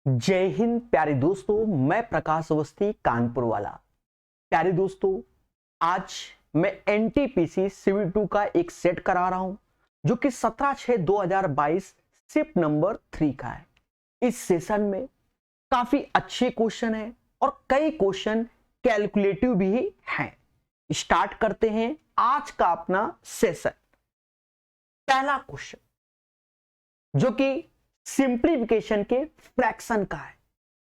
जय हिंद प्यारे दोस्तों, मैं प्रकाश अवस्थी कानपुर वाला। प्यारे दोस्तों, आज मैं एनटीपीसी सिविल 2 का एक सेट करा रहा हूं जो कि 17/6/2022 शिफ्ट नंबर 3 का है। इस सेशन में काफी अच्छे क्वेश्चन हैं और कई क्वेश्चन कैलकुलेटिव भी हैं। स्टार्ट करते हैं आज का अपना सेशन। पहला क्वेश्चन जो कि सिंप्लीफिकेशन के फ्रैक्शन का है।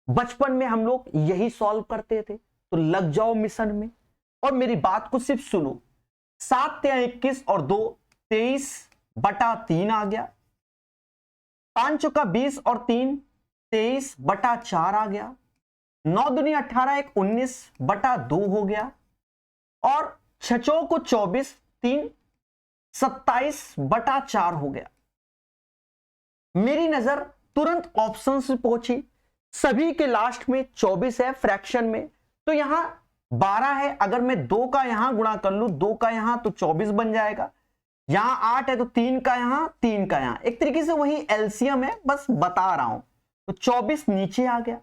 बचपन में हम लोग यही सॉल्व करते थे, तो लग जाओ मिशन में और मेरी बात को सिर्फ सुनो। 7 या 21 और 2 23/3 आ गया। 5 चौका 20 और 3 23/4 आ गया। 9 दूनी 18 1 19/2 हो गया और 6 चौको 24 3 27/4 हो गया। मेरी नजर तुरंत ऑप्शन से पहुंची। सभी के लास्ट में 24 है फ्रैक्शन में, तो यहां 12 है। अगर मैं 2 का यहां गुणा कर लूं, 2 का यहां, तो 24 बन जाएगा। यहां 8 है तो 3 का यहां, 3 का यहां। एक तरीके से वही एलसीएम है, बस बता रहा हूं। तो 24 नीचे आ गया।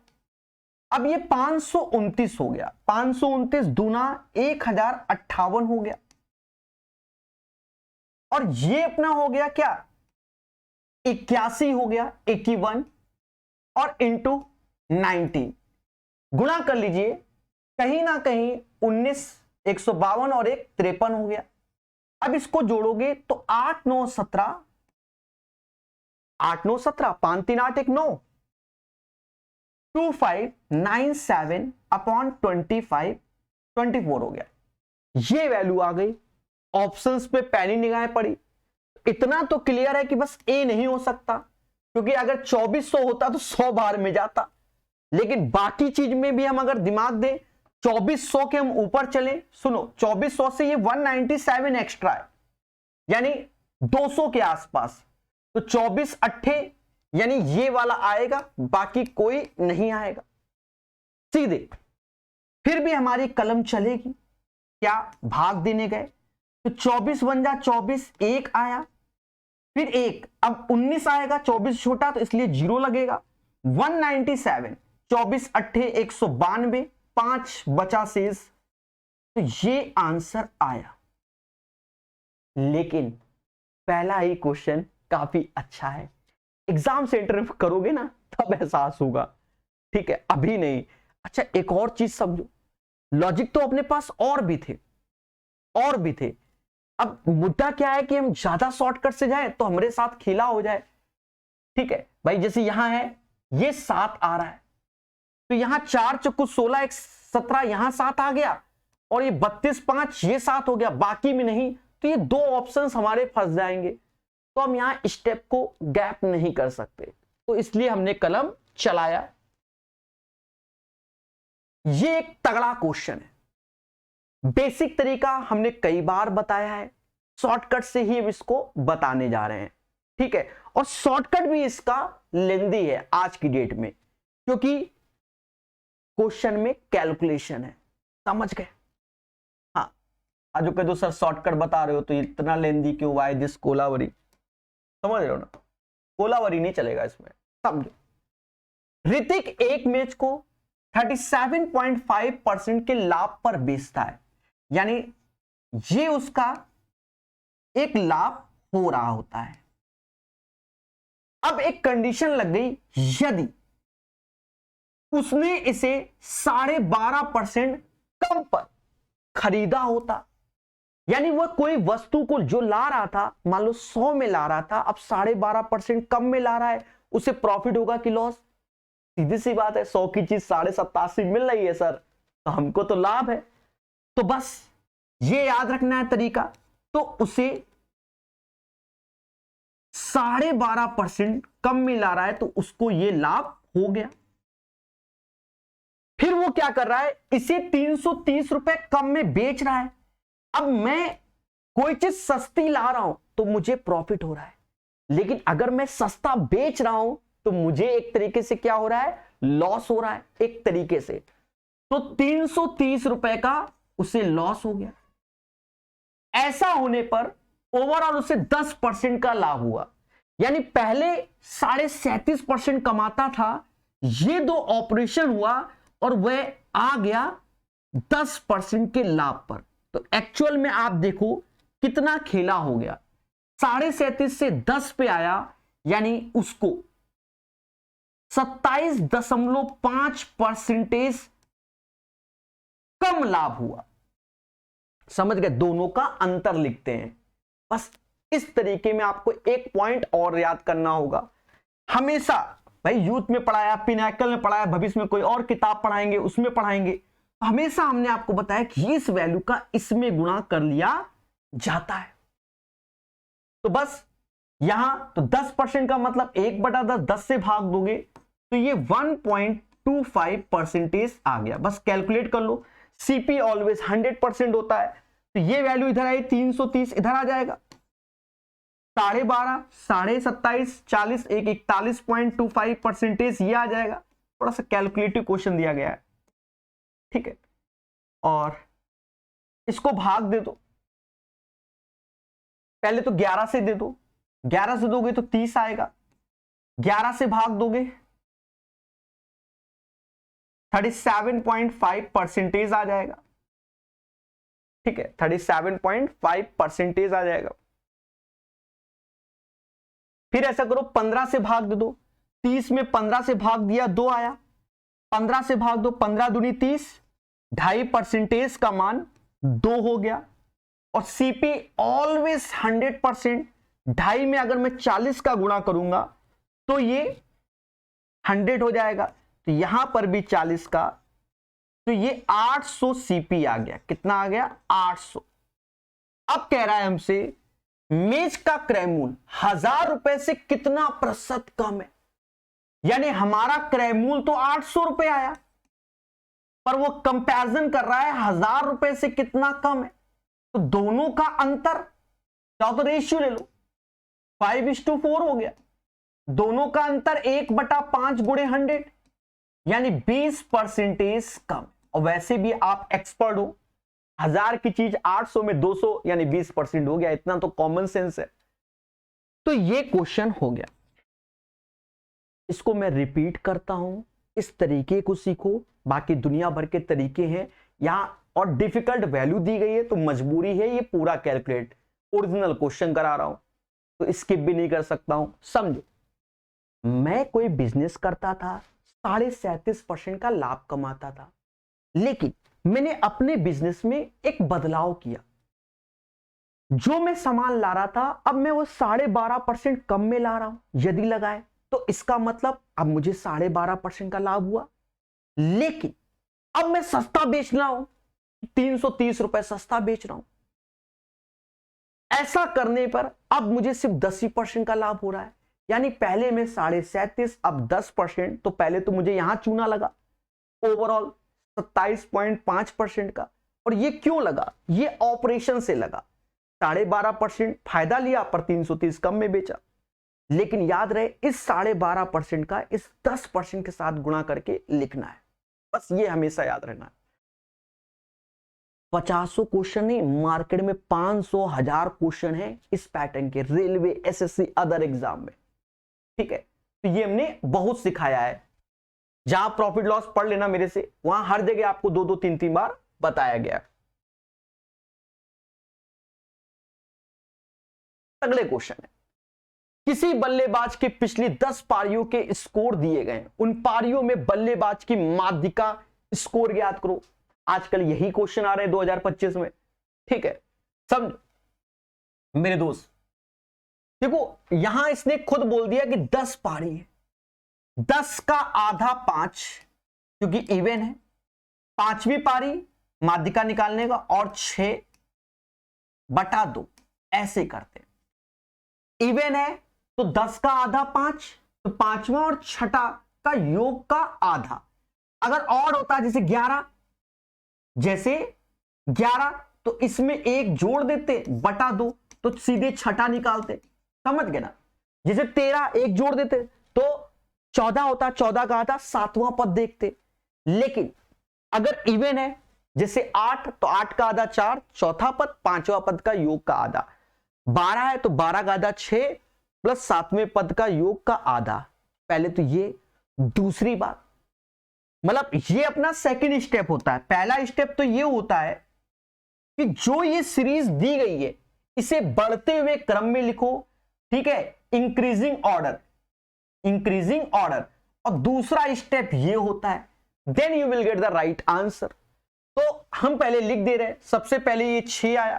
अब ये 529 हो गया। 529 दूना 1058 हो गया और ये अपना हो गया क्या, 81 हो गया, 81 और इंटू 90 गुणा कर लीजिए। कहीं ना कहीं 19 152 और 1 53 हो गया। अब इसको जोड़ोगे तो 8 9 17 8 9 17 5 3 8 1 9 2597/25 24 हो गया। ये वैल्यू आ गई। ऑप्शंस पे पहली निगाहें पड़ी, इतना तो क्लियर है कि बस ए नहीं हो सकता, क्योंकि अगर 2400 होता तो 100 बार में जाता। लेकिन बाकी चीज में भी हम अगर दिमाग दें, 2400 के हम ऊपर चले। सुनो, 2400 से ये 197 एक्स्ट्रा है, यानी 200 के आसपास। तो 24 अट्ठे यानी ये वाला आएगा, बाकी कोई नहीं आएगा सीधे। फिर भी हमारी कलम चलेगी। क्या भाग देने गए तो 24 बन जा 24, 1 आया, फिर 1, अब 19 आएगा, 24 छोटा तो इसलिए 0 लगेगा। 197, 24 अट्ठे 192, 5 बचा शेष, तो ये आंसर आया। लेकिन पहला ही क्वेश्चन काफी अच्छा है। एग्जाम सेंटर में करोगे ना तब एहसास होगा, ठीक है, अभी नहीं। अच्छा, एक और चीज समझो, लॉजिक तो अपने पास और भी थे। अब मुद्दा क्या है कि हम ज्यादा शॉर्टकट से जाएं तो हमारे साथ खेला हो जाए, ठीक है भाई। जैसे यहां है, ये 7 आ रहा है, तो यहां 4 चौको 16 1 17, यहां 7 आ गया और ये 32 5 ये 7 हो गया, बाकी में नहीं। तो ये 2 ऑप्शंस हमारे फंस जाएंगे, तो हम यहां स्टेप को गैप नहीं कर सकते, तो इसलिए हमने कलम चलाया। ये एक तगड़ा क्वेश्चन है। बेसिक तरीका हमने कई बार बताया है, शॉर्टकट से ही हम इसको बताने जा रहे हैं, ठीक है। और शॉर्टकट भी इसका लेंदी है आज की डेट में, क्योंकि क्वेश्चन में कैलकुलेशन है। समझ गए? हाँ, आज कह दो सर शॉर्टकट बता रहे हो तो इतना लेंदी क्यों, वाई दिस कोलावरी, समझ रहे हो ना? कोलावरी नहीं चलेगा इसमें, समझो। ऋतिक एक मैच को 37.5% के लाभ पर बेचता है, यानी ये उसका एक लाभ हो रहा होता है। अब एक कंडीशन लग गई, यदि उसने इसे 12.5% कम पर खरीदा होता, यानी वह कोई वस्तु को जो ला रहा था, मान लो 100 में ला रहा था, अब 12.5% कम में ला रहा है, उसे प्रॉफिट होगा कि लॉस? सीधी सी बात है, 100 की चीज 87.5 मिल रही है सर, तो हमको तो लाभ है। तो बस ये याद रखना है तरीका। तो उसे 12.5% कम में ला रहा है, तो उसको ये लाभ हो गया। फिर वो क्या कर रहा है, इसे 330 रुपए कम में बेच रहा है। अब मैं कोई चीज सस्ती ला रहा हूं तो मुझे प्रॉफिट हो रहा है, लेकिन अगर मैं सस्ता बेच रहा हूं तो मुझे एक तरीके से क्या हो रहा है, लॉस हो रहा है एक तरीके से। तो 330 रुपए का उसे लॉस हो गया। ऐसा होने पर ओवरऑल उसे 10% का लाभ हुआ, यानी पहले 37.5% कमाता था, ये दो ऑपरेशन हुआ और वह आ गया 10% के लाभ पर। तो एक्चुअल में आप देखो कितना खेला हो गया, 37.5 से 10 पे आया, यानी उसको 27.5% कम लाभ हुआ। समझ गए, दोनों का अंतर लिखते हैं। बस इस तरीके में आपको एक पॉइंट और याद करना होगा। हमेशा भाई यूथ में पढ़ाया, पिनाकल में पढ़ाया, भविष्य में कोई और किताब पढ़ाएंगे उसमें पढ़ाएंगे, हमेशा हमने आपको बताया कि इस वैल्यू का इसमें गुणा कर लिया जाता है। तो बस यहां तो 10% का मतलब 1/10, 10 से भाग दोगे तो ये 1.25% आ गया। बस कैलकुलेट कर लो, सीपी ऑलवेज 100% होता है, तो ये वैल्यू इधर आई 330, इधर आ जाएगा 12.5, 27.5, 40, 41.25% ये आ जाएगा। थोड़ा सा कैलकुलेटिव क्वेश्चन दिया गया है, ठीक है। और इसको भाग दे दो, पहले तो 11 से दे दो, 11 से दोगे तो 30 आएगा, 11 से भाग दोगे 37.5% आ जाएगा, ठीक है, 37.5% आ जाएगा। फिर ऐसा करो 15 से भाग दे दो, 30 में 15 से भाग दिया 2 आया, 15 से भाग दो, 15 दूनी 30, 2.5% का मान 2 हो गया। और सीपी ऑलवेज 100%, 2.5 में अगर मैं 40 का गुणा करूंगा तो ये 100 हो जाएगा, तो यहां पर भी 40 का, तो ये 800 सीपी आ गया। कितना आ गया? 800। अब कह रहा है हमसे मेज का क्रय मूल्य 1000 रुपए से कितना प्रतिशत कम है, यानी हमारा क्रय मूल्य तो 800 रुपए आया, पर वो कंपैरिजन कर रहा है 1000 रुपए से कितना कम है। तो दोनों का अंतर, चाहो तो रेशियो ले लो, 5:4 हो गया। दोनों का अंतर 1/5 गुणे 100, यानी 20% कम। और वैसे भी आप एक्सपर्ट हो, 1000 की चीज 800 में 200 यानी 20% हो गया, इतना तो कॉमन सेंस है। तो ये क्वेश्चन हो गया। इसको मैं रिपीट करता हूं, इस तरीके को सीखो, बाकी दुनिया भर के तरीके हैं यहां, और डिफिकल्ट वैल्यू दी गई है तो मजबूरी है ये पूरा कैलकुलेट, ओरिजिनल क्वेश्चन करा रहा हूं तो स्किप भी नहीं कर सकता हूं। समझो, मैं कोई बिजनेस करता था, 37.5% का लाभ कमाता था, लेकिन मैंने अपने बिजनेस में एक बदलाव किया। जो मैं सामान ला रहा था अब मैं वो 12.5% कम में ला रहा हूं। यदि लगाए तो इसका मतलब अब मुझे 12.5% का लाभ हुआ, लेकिन अब मैं सस्ता बेच रहा हूं, 330 रुपए सस्ता बेच रहा हूं। ऐसा करने पर अब मुझे सिर्फ 10% का लाभ हो रहा है, यानी पहले में 37.5, अब 10%, तो पहले तो मुझे यहां चूना लगा ओवरऑल 27.5% का। और ये क्यों लगा? ये ऑपरेशन से लगा, 12.5% फायदा लिया पर 330 कम में बेचा। लेकिन याद रहे इस 12.5% का इस 10% के साथ गुणा करके लिखना है, बस ये हमेशा याद रहना है। 50 क्वेश्चन नहीं, मार्केट में 500 1000 क्वेश्चन है इस पैटर्न के, रेलवे, एसएससी, अदर एग्जाम में, ठीक है। तो ये हमने बहुत सिखाया है, जहां प्रॉफिट लॉस पढ़ लेना मेरे से, वहां हर जगह आपको 2-2 3-3 बार बताया गया। अगले क्वेश्चन है, किसी बल्लेबाज के पिछली 10 पारियों के स्कोर दिए गए, उन पारियों में बल्लेबाज की माध्यिका स्कोर ज्ञात करो। आजकल यही क्वेश्चन आ रहे हैं 2025 में, ठीक है। समझ मेरे दोस्त, देखो यहां इसने खुद बोल दिया कि 10 पारी है, 10 का आधा 5, क्योंकि इवन है, 5वीं पारी माध्यिका निकालने का, और 6/2 ऐसे करते। इवन है तो 10 का आधा 5, तो 5वां और 6ठा का योग का आधा। अगर और होता जैसे 11, तो इसमें 1 जोड़ देते बटा 2, तो सीधे 6ठा निकालते। समझ गए ना? जैसे 13 1 जोड़ देते तो 14 होता, 14 का आधा 7वां पद देखते। लेकिन अगर इवन है जैसे 8, तो 8 का आधा 4, चौथा पद, 5वां पद का योग का आधा। 12 है तो 12 का आधा 6 प्लस 7वें पद का योग का आधा। पहले तो ये, दूसरी बात, मतलब ये अपना सेकंड स्टेप होता है। पहला स्टेप तो ये होता है कि जो ये सीरीज दी गई है इसे बढ़ते हुए क्रम में लिखो, ठीक है, इंक्रीजिंग ऑर्डर, इंक्रीजिंग ऑर्डर। और दूसरा स्टेप ये होता है then you will get the right answer. तो हम पहले लिख दे रहे हैं, सबसे पहले ये 6 आया,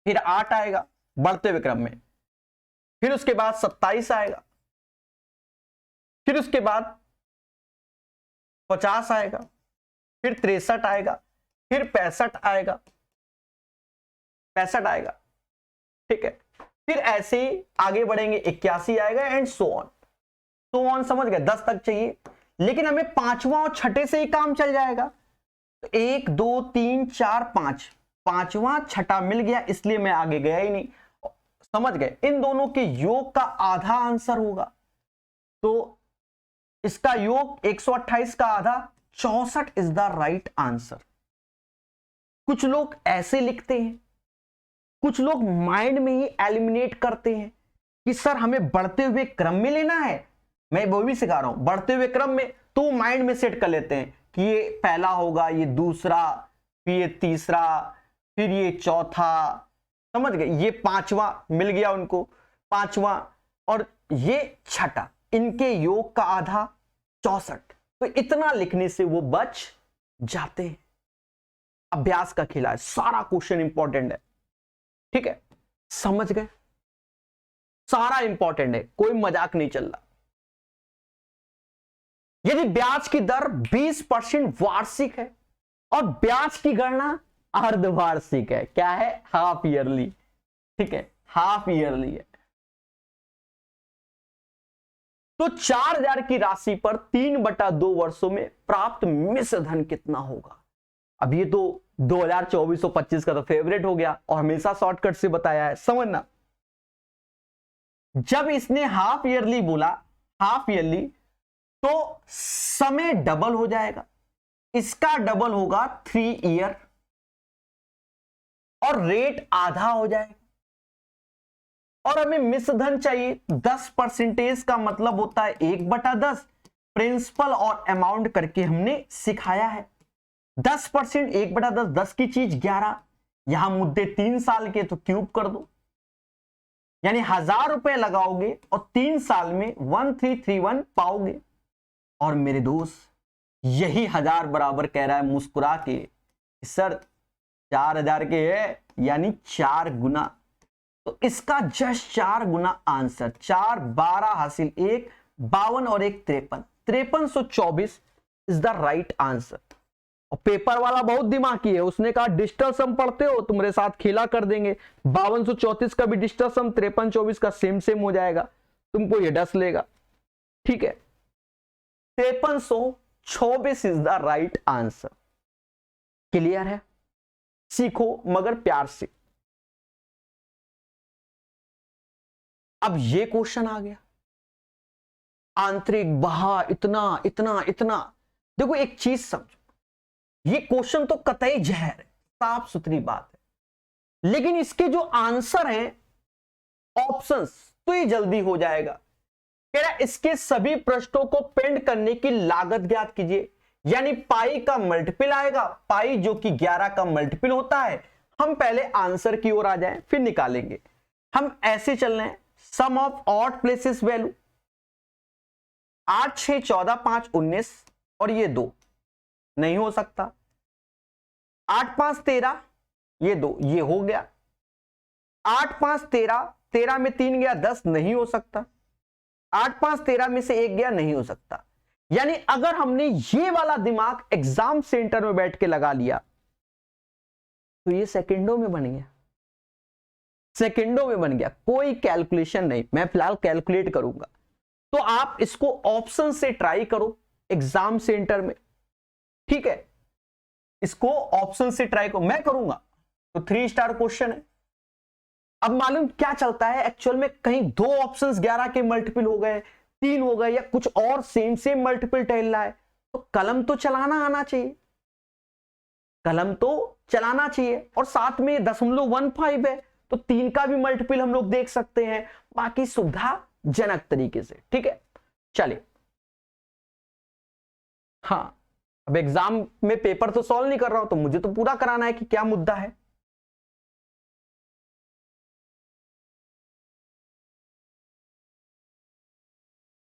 फिर 8 आएगा बढ़ते हुए क्रम में, फिर उसके बाद 27 आएगा, फिर उसके बाद 50 आएगा, फिर 63 आएगा, फिर 65 आएगा, 65 आएगा, ठीक है। फिर ऐसे ही आगे बढ़ेंगे, 81 आएगा and so on, so on, समझ गए। 10 तक चाहिए, लेकिन हमें पांचवा और छठे से ही काम चल जाएगा। तो 1 2 3 4 5, पांचवा छठा मिल गया, इसलिए मैं आगे गया ही नहीं। समझ गए, इन दोनों के योग का आधा आंसर होगा। तो इसका योग 128 का आधा 64 इज द राइट आंसर। कुछ लोग ऐसे लिखते हैं, कुछ लोग माइंड में ही एलिमिनेट करते हैं कि सर हमें बढ़ते हुए क्रम में लेना है। मैं वो भी सिखा रहा हूं, बढ़ते हुए क्रम में, तो माइंड में सेट कर लेते हैं कि ये पहला होगा, ये दूसरा, फिर ये तीसरा, फिर ये चौथा, समझ गए, ये पांचवा मिल गया उनको, पांचवा, और ये छठा, इनके योग का आधा 64। तो इतना लिखने से वो बच जाते हैं। अभ्यास का खेला है, सारा क्वेश्चन इंपॉर्टेंट है, ठीक है, समझ गए, सारा इंपॉर्टेंट है, कोई मजाक नहीं चल रहा। यदि ब्याज की दर 20% वार्षिक है और ब्याज की गणना अर्धवार्षिक है, क्या है, हाफ ईयरली, ठीक है, हाफ ईयरली है, तो 4000 की राशि पर 3/2 वर्षों में प्राप्त मिश्र धन कितना होगा। अब ये तो 2024 और 25 का तो फेवरेट हो गया और हमेशा शॉर्टकट से बताया है, समझना। जब इसने हाफ ईयरली बोला, हाफ ईयरली, तो समय डबल हो जाएगा, इसका डबल होगा 3 ईयर, और रेट आधा हो जाएगा। और हमें मिश्र धन चाहिए 10%, का मतलब होता है 1/10, प्रिंसिपल और अमाउंट करके हमने सिखाया है। 10%, 1/10, 10 की चीज 11, यहां मुद्दे 3 साल के, तो क्यूब कर दो, यानी 1000 रुपए लगाओगे और 3 साल में 1331 पाओगे। और मेरे दोस्त, यही 1000 बराबर कह रहा है मुस्कुरा के सर 4000 के है, यानी 4 गुना। तो इसका जस्ट 4 गुना आंसर, 4 12 हासिल 1 52 और 1 53, 5324 इज द राइट आंसर। और पेपर वाला बहुत दिमागी है, उसने कहा डिजिटल सम पढ़ते हो, तुम्हारे साथ खेला कर देंगे, 5234 का भी डिजिटल सम 5324 का सेम हो जाएगा, तुमको ये डस लेगा, ठीक है। 5324 is the right answer. Clear है, सीखो मगर प्यार से। अब ये क्वेश्चन आ गया, आंतरिक बहा इतना इतना इतना। देखो एक चीज समझो, ये क्वेश्चन तो कतई जहर है, साफ सुथरी बात है, लेकिन इसके जो आंसर हैं ऑप्शंस, तो ये जल्दी हो जाएगा। कह रहा इसके सभी पृष्ठों को पेंड करने की लागत ज्ञात कीजिए, यानी पाई का मल्टीपल आएगा, पाई जो कि 11 का मल्टीपल होता है। हम पहले आंसर की ओर आ जाएं, फिर निकालेंगे। हम ऐसे चल रहे हैं, सम ऑफ ऑड प्लेसेस वैल्यू 8 6 14 5 19, और ये 2 नहीं हो सकता। 8 5 13, ये 2, ये हो गया। 8 5 13, 13 में 3 गया 10, नहीं हो सकता। 8 5 13 में से 1 गया, नहीं हो सकता। यानी अगर हमने ये वाला दिमाग एग्जाम सेंटर में बैठ के लगा लिया तो ये सेकंडों में बन गया, सेकंडों में बन गया, कोई कैलकुलेशन नहीं। मैं फिलहाल कैलकुलेट करूंगा, तो आप इसको ऑप्शन से ट्राई करो एग्जाम सेंटर में, ठीक है। इसको ऑप्शन से ट्राई करो, मैं करूंगा तो 3 स्टार क्वेश्चन है। अब मालूम क्या चलता है एक्चुअल में, कहीं 2 ऑप्शंस 11 के मल्टीपल हो गए, 3 हो गए, या कुछ और सेम मल्टीपल टहल रहा है, तो कलम तो चलाना आना चाहिए, कलम तो चलाना चाहिए। और साथ में 0.15 है, तो 3 का भी मल्टीपल हम लोग देख सकते हैं, बाकी सुविधाजनक तरीके से, ठीक है। चलिए हाँ, अब एग्जाम में पेपर तो सॉल्व नहीं कर रहा हूं, तो मुझे तो पूरा कराना है कि क्या मुद्दा है।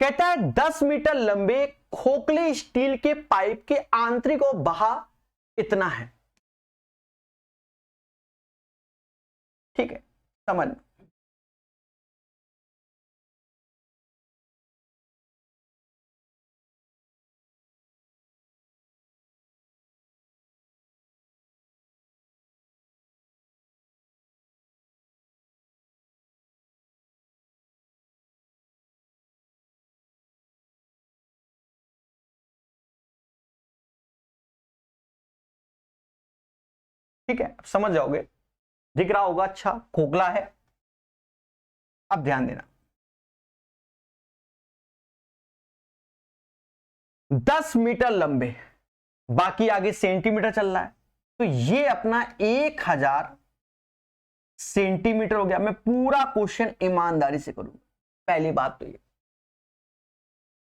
कहता है 10 मीटर लंबे खोखले स्टील के पाइप के आंतरिक और बहाव इतना है। ठीक है, समझ। ठीक है, अब समझ जाओगे, दिख रहा होगा। अच्छा, खोखला है। अब ध्यान देना, 10 मीटर लंबे, बाकी आगे सेंटीमीटर चल रहा है, तो ये अपना 1000 सेंटीमीटर हो गया। मैं पूरा क्वेश्चन ईमानदारी से करूंगा। पहली बात तो ये,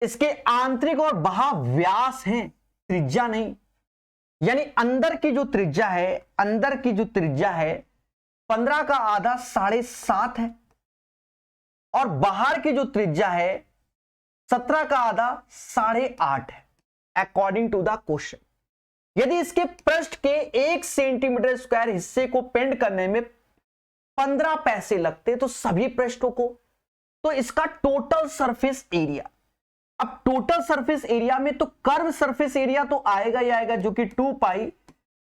इसके आंतरिक और बाह्य व्यास हैं, त्रिज्या नहीं। यानी अंदर की जो त्रिज्या है, अंदर की जो त्रिज्या है 15 का आधा 7.5 है, और बाहर की जो त्रिज्या है 17 का आधा 8.5 है, अकॉर्डिंग टू द क्वेश्चन। यदि इसके पृष्ठ के 1 सेंटीमीटर स्क्वायर हिस्से को पेंट करने में 15 पैसे लगते तो सभी पृष्ठों को, तो इसका टोटल सरफेस एरिया, अब टोटल सरफेस एरिया में तो कर्व सरफेस एरिया तो आएगा ही आएगा, जो कि 2 पाई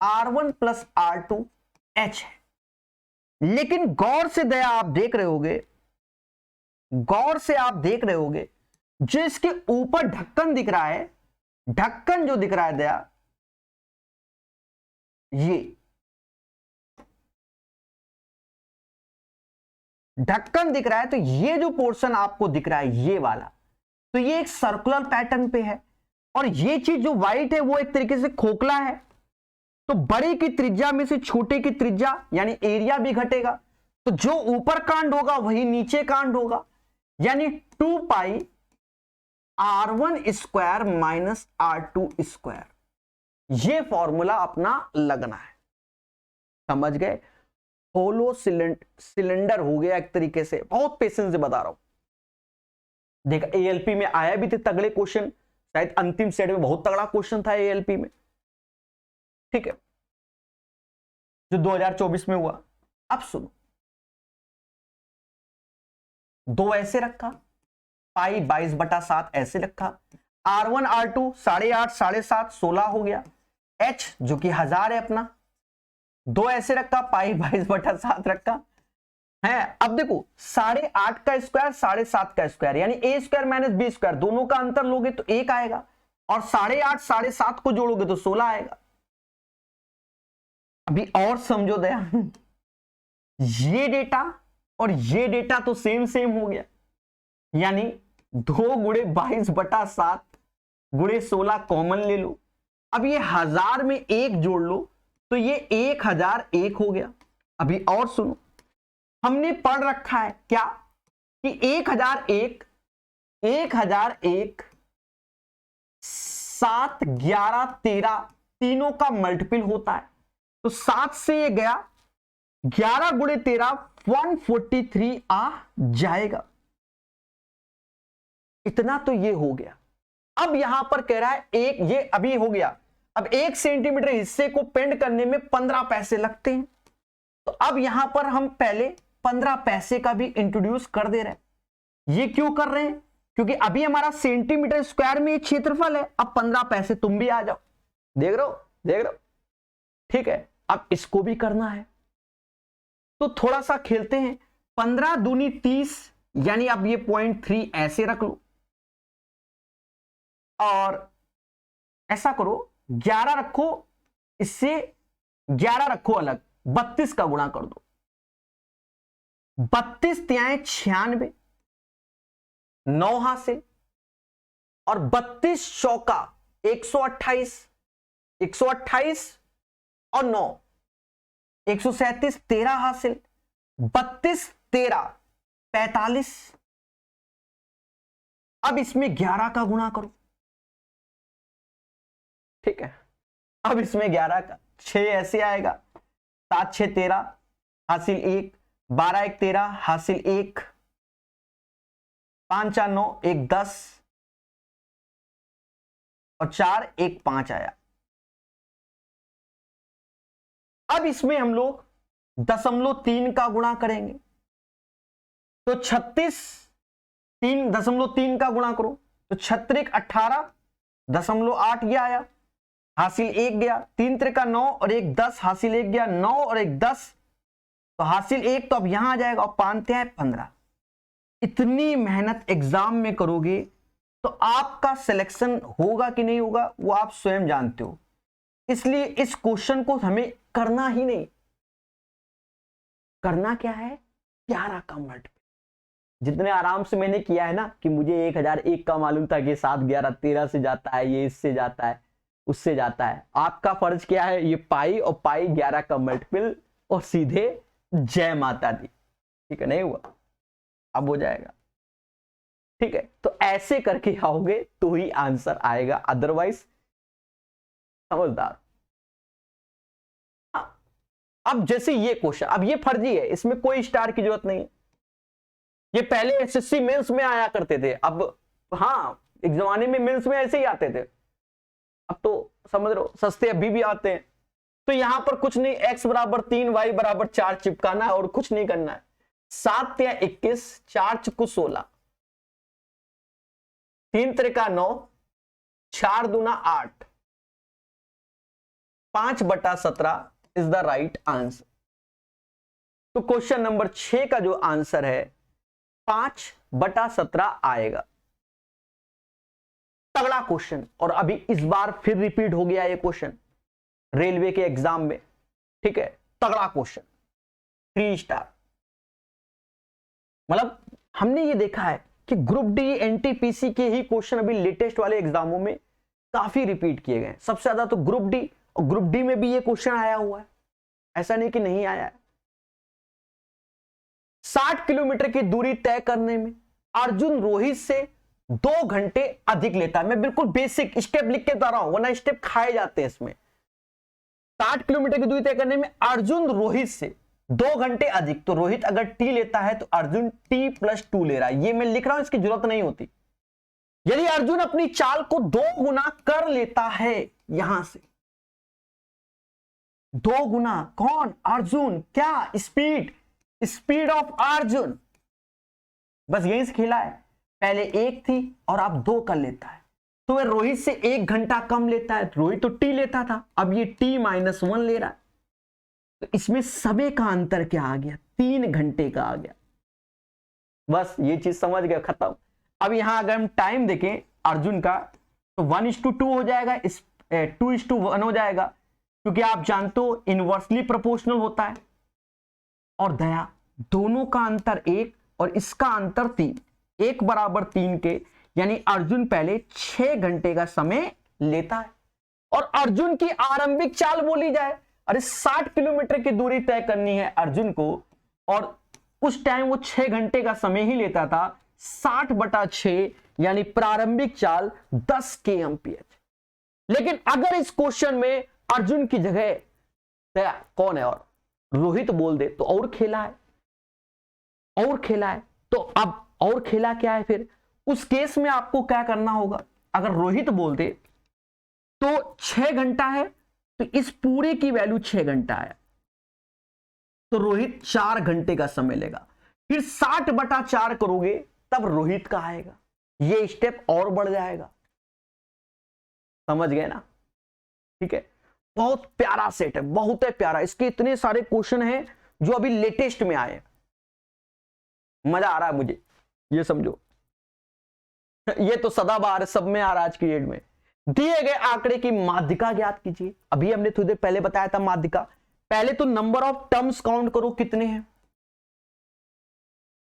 R1 प्लस R2 H है। लेकिन गौर से दया आप देख रहे होगे, गौर से आप देख रहे होगे, जो इसके ऊपर ढक्कन दिख रहा है, ढक्कन जो दिख रहा है दया, ये ढक्कन दिख रहा है, तो ये जो पोर्शन आपको दिख रहा है ये वाला, तो ये एक सर्कुलर पैटर्न पे है। और ये चीज जो व्हाइट है वो एक तरीके से खोखला है, तो बड़ी की त्रिज्या में से छोटे की त्रिज्या यानी एरिया भी घटेगा, तो जो ऊपर कांड होगा वही नीचे कांड होगा, यानी 2 पाई R1 square minus R2 square. ये फॉर्मूला अपना लगना है, समझ गए। होलो सिलेंडर हो गया एक तरीके से, बहुत पेशेंस से बता रहा हूं। देखा, एएलपी में आया भी थे तगड़े क्वेश्चन, शायद अंतिम सेट में बहुत तगड़ा क्वेश्चन था एएलपी में। ठीक है, जो 2024 में हुआ। अब सुनो, 2 ऐसे रखा, पाई 22/7 ऐसे रखा, R1 R2 8.5 7.5 16 हो गया, H जो कि 1000 है अपना, 2 ऐसे रखा, पाई 22/7 रखा है। अब देखो 8.5 का स्क्वायर 7.5 का स्क्वायर, यानी ए स्क्वायर माइनस बी स्क्वायर, दोनों का अंतर लोगे तो 1 आएगा, और 8.5 7.5 को जोड़ोगे तो 16 आएगा। अभी और समझो दया, ये डेटा और ये डेटा तो सेम सेम हो गया, यानी 2 गुणे 22/7 गुणे 16 कॉमन ले लो। अब ये 1000 में 1 जोड़ लो तो ये 1001 हो गया। अभी और सुनो, हमने पढ़ रखा है क्या कि 1001 7 11 13 तीनों का मल्टीपल होता है, तो 7 से ये गया, 11 गुणे 13 143 आ जाएगा। इतना तो ये हो गया। अब यहां पर कह रहा है एक, ये अभी हो गया, अब 1 सेंटीमीटर हिस्से को पेंट करने में 15 पैसे लगते हैं, तो अब यहां पर हम पहले 15 पैसे का भी इंट्रोड्यूस कर दे रहे हैं। ये क्यों कर रहे हैं? क्योंकि अभी हमारा सेंटीमीटर स्क्वायर में ये क्षेत्रफल है, अब 15 पैसे तुम भी आ जाओ। देख रहे हो, देख रहे हो? ठीक है, अब इसको भी करना है, तो थोड़ा सा खेलते हैं। 15 दूनी 30, यानी अब ये 0.3 ऐसे रख लो, और ऐसा करो 11 रखो, इससे 11 रखो अलग, 32 का गुणा कर दो, 32 तिहाई 96, 9 हासिल, और 32 चौका 128, 128 और 9 137, 13 हासिल, 32 13 45। अब इसमें 11 का गुणा करो, ठीक है, अब इसमें 11 का 6 ऐसे आएगा, 7 6 13 हासिल 1, 12 1 13 हासिल 1, 5 4 9 1 10 और 4 1 5 आया। अब इसमें हम लोग 0.3 का गुणा करेंगे, तो 36 3.3 का गुणा करो तो 36 18.8 ये आया, हासिल 1 गया, 3 त्रिका 9 और 1 10 हासिल 1 गया, 9 और 1 10 तो हासिल 1 तो अब यहां आ जाएगा और 5 है 15। इतनी मेहनत एग्जाम में करोगे तो आपका सिलेक्शन होगा कि नहीं होगा वो आप स्वयं जानते हो, इसलिए इस क्वेश्चन को हमें करना ही नहीं। करना क्या है, 11 का मल्टीपल। जितने आराम से मैंने किया है ना कि मुझे 1001 का मालूम था कि 7 11 13 से जाता है, ये इससे जाता है उससे जाता है। आपका फर्ज क्या है, ये पाई और पाई 11 का मल्टीपल और सीधे जय माता दी। ठीक है, नहीं हुआ, अब हो जाएगा। ठीक है, तो ऐसे करके आओगे तो ही आंसर आएगा, अदरवाइज समझदार। अब जैसे ये क्वेश्चन, अब ये फर्जी है, इसमें कोई स्टार की जरूरत नहीं है। ये पहले एसएससी मेंस में आया करते थे, अब हाँ एक जमाने में मेंस में ऐसे ही आते थे, अब तो समझ लो सस्ते अभी भी आते हैं। तो यहां पर कुछ नहीं, x बराबर 3 y बराबर 4 चिपकाना है और कुछ नहीं करना है। 7 या 21, 4 चुकू 16, 3 त्रिका 9, 4 दूना 8, 5/17 इज द राइट आंसर। तो क्वेश्चन नंबर 6 का जो आंसर है 5/17 आएगा। तगड़ा क्वेश्चन, और अभी इस बार फिर रिपीट हो गया ये क्वेश्चन रेलवे के एग्जाम में। ठीक है, तगड़ा क्वेश्चन, 3 स्टार। मतलब हमने ये देखा है कि ग्रुप डी एनटीपीसी के ही क्वेश्चन अभी लेटेस्ट वाले एग्जामों में काफी रिपीट किए गए। सबसे ज्यादा तो ग्रुप डी, और ग्रुप डी में भी ये क्वेश्चन आया हुआ है, ऐसा नहीं कि नहीं आया है। 60 किलोमीटर की दूरी तय करने में अर्जुन रोहित से 2 घंटे अधिक लेता है। मैं बिल्कुल बेसिक स्टेप लिख के बता रहा हूं, वरना स्टेप खाए जाते हैं इसमें। 60 किलोमीटर की दूरी तय करने में अर्जुन रोहित से 2 घंटे अधिक, तो रोहित अगर टी लेता है तो अर्जुन t+2 ले रहा है। ये मैं लिख रहा हूं, इसकी जरूरत नहीं होती। यदि अर्जुन अपनी चाल को 2 गुना कर लेता है, यहां से 2 गुना, कौन, अर्जुन, क्या, स्पीड ऑफ अर्जुन, बस यहीं से खेला है। पहले 1 थी और अब 2 कर लेता है, तो वह रोहित से 1 घंटा कम लेता है। रोहित तो टी लेता था, अब ये t-1 ले रहा है, तो इसमें समय का अंतर क्या आ गया, 3 घंटे का आ गया। बस ये चीज समझ गए, खत्म। अब यहां अगर हम टाइम देखें अर्जुन का तो 1:2 हो जाएगा, 2:1 हो जाएगा, क्योंकि आप जानते हो इनवर्सली प्रोपोर्शनल होता है। और दया, दोनों का अंतर 1 और इसका अंतर 3, 1 बराबर 3 के, यानी अर्जुन पहले 6 घंटे का समय लेता है। और अर्जुन की आरंभिक चाल बोली जाए, अरे 60 किलोमीटर की दूरी तय करनी है अर्जुन को, और उस टाइम वो 6 घंटे का समय ही लेता था। 60/6 यानी प्रारंभिक चाल 10 kmph। लेकिन अगर इस क्वेश्चन में अर्जुन की जगह दया कौन है और रोहित बोल दे तो और खेला है, और खेला है। तो अब और खेला क्या है, फिर उस केस में आपको क्या करना होगा, अगर रोहित बोल दे तो 6 घंटा है, तो इस पूरे की वैल्यू 6 घंटा है, तो रोहित 4 घंटे का समय लेगा। फिर 60/4 करोगे तब रोहित का आएगा, ये स्टेप और बढ़ जाएगा। समझ गए ना? ठीक है, बहुत प्यारा सेट है, बहुत है प्यारा। इसके इतने सारे क्वेश्चन हैं जो अभी लेटेस्ट में आए, मजा आ रहा है मुझे, ये समझो। ये तो सदाबहार सब में आ रहा है आज की डेट में। दिए गए आंकड़े की माध्यिका ज्ञात कीजिए। अभी हमने थोड़ी देर पहले बताया था माध्यिका। पहले तो नंबर ऑफ टर्म्स काउंट करो, कितने हैं,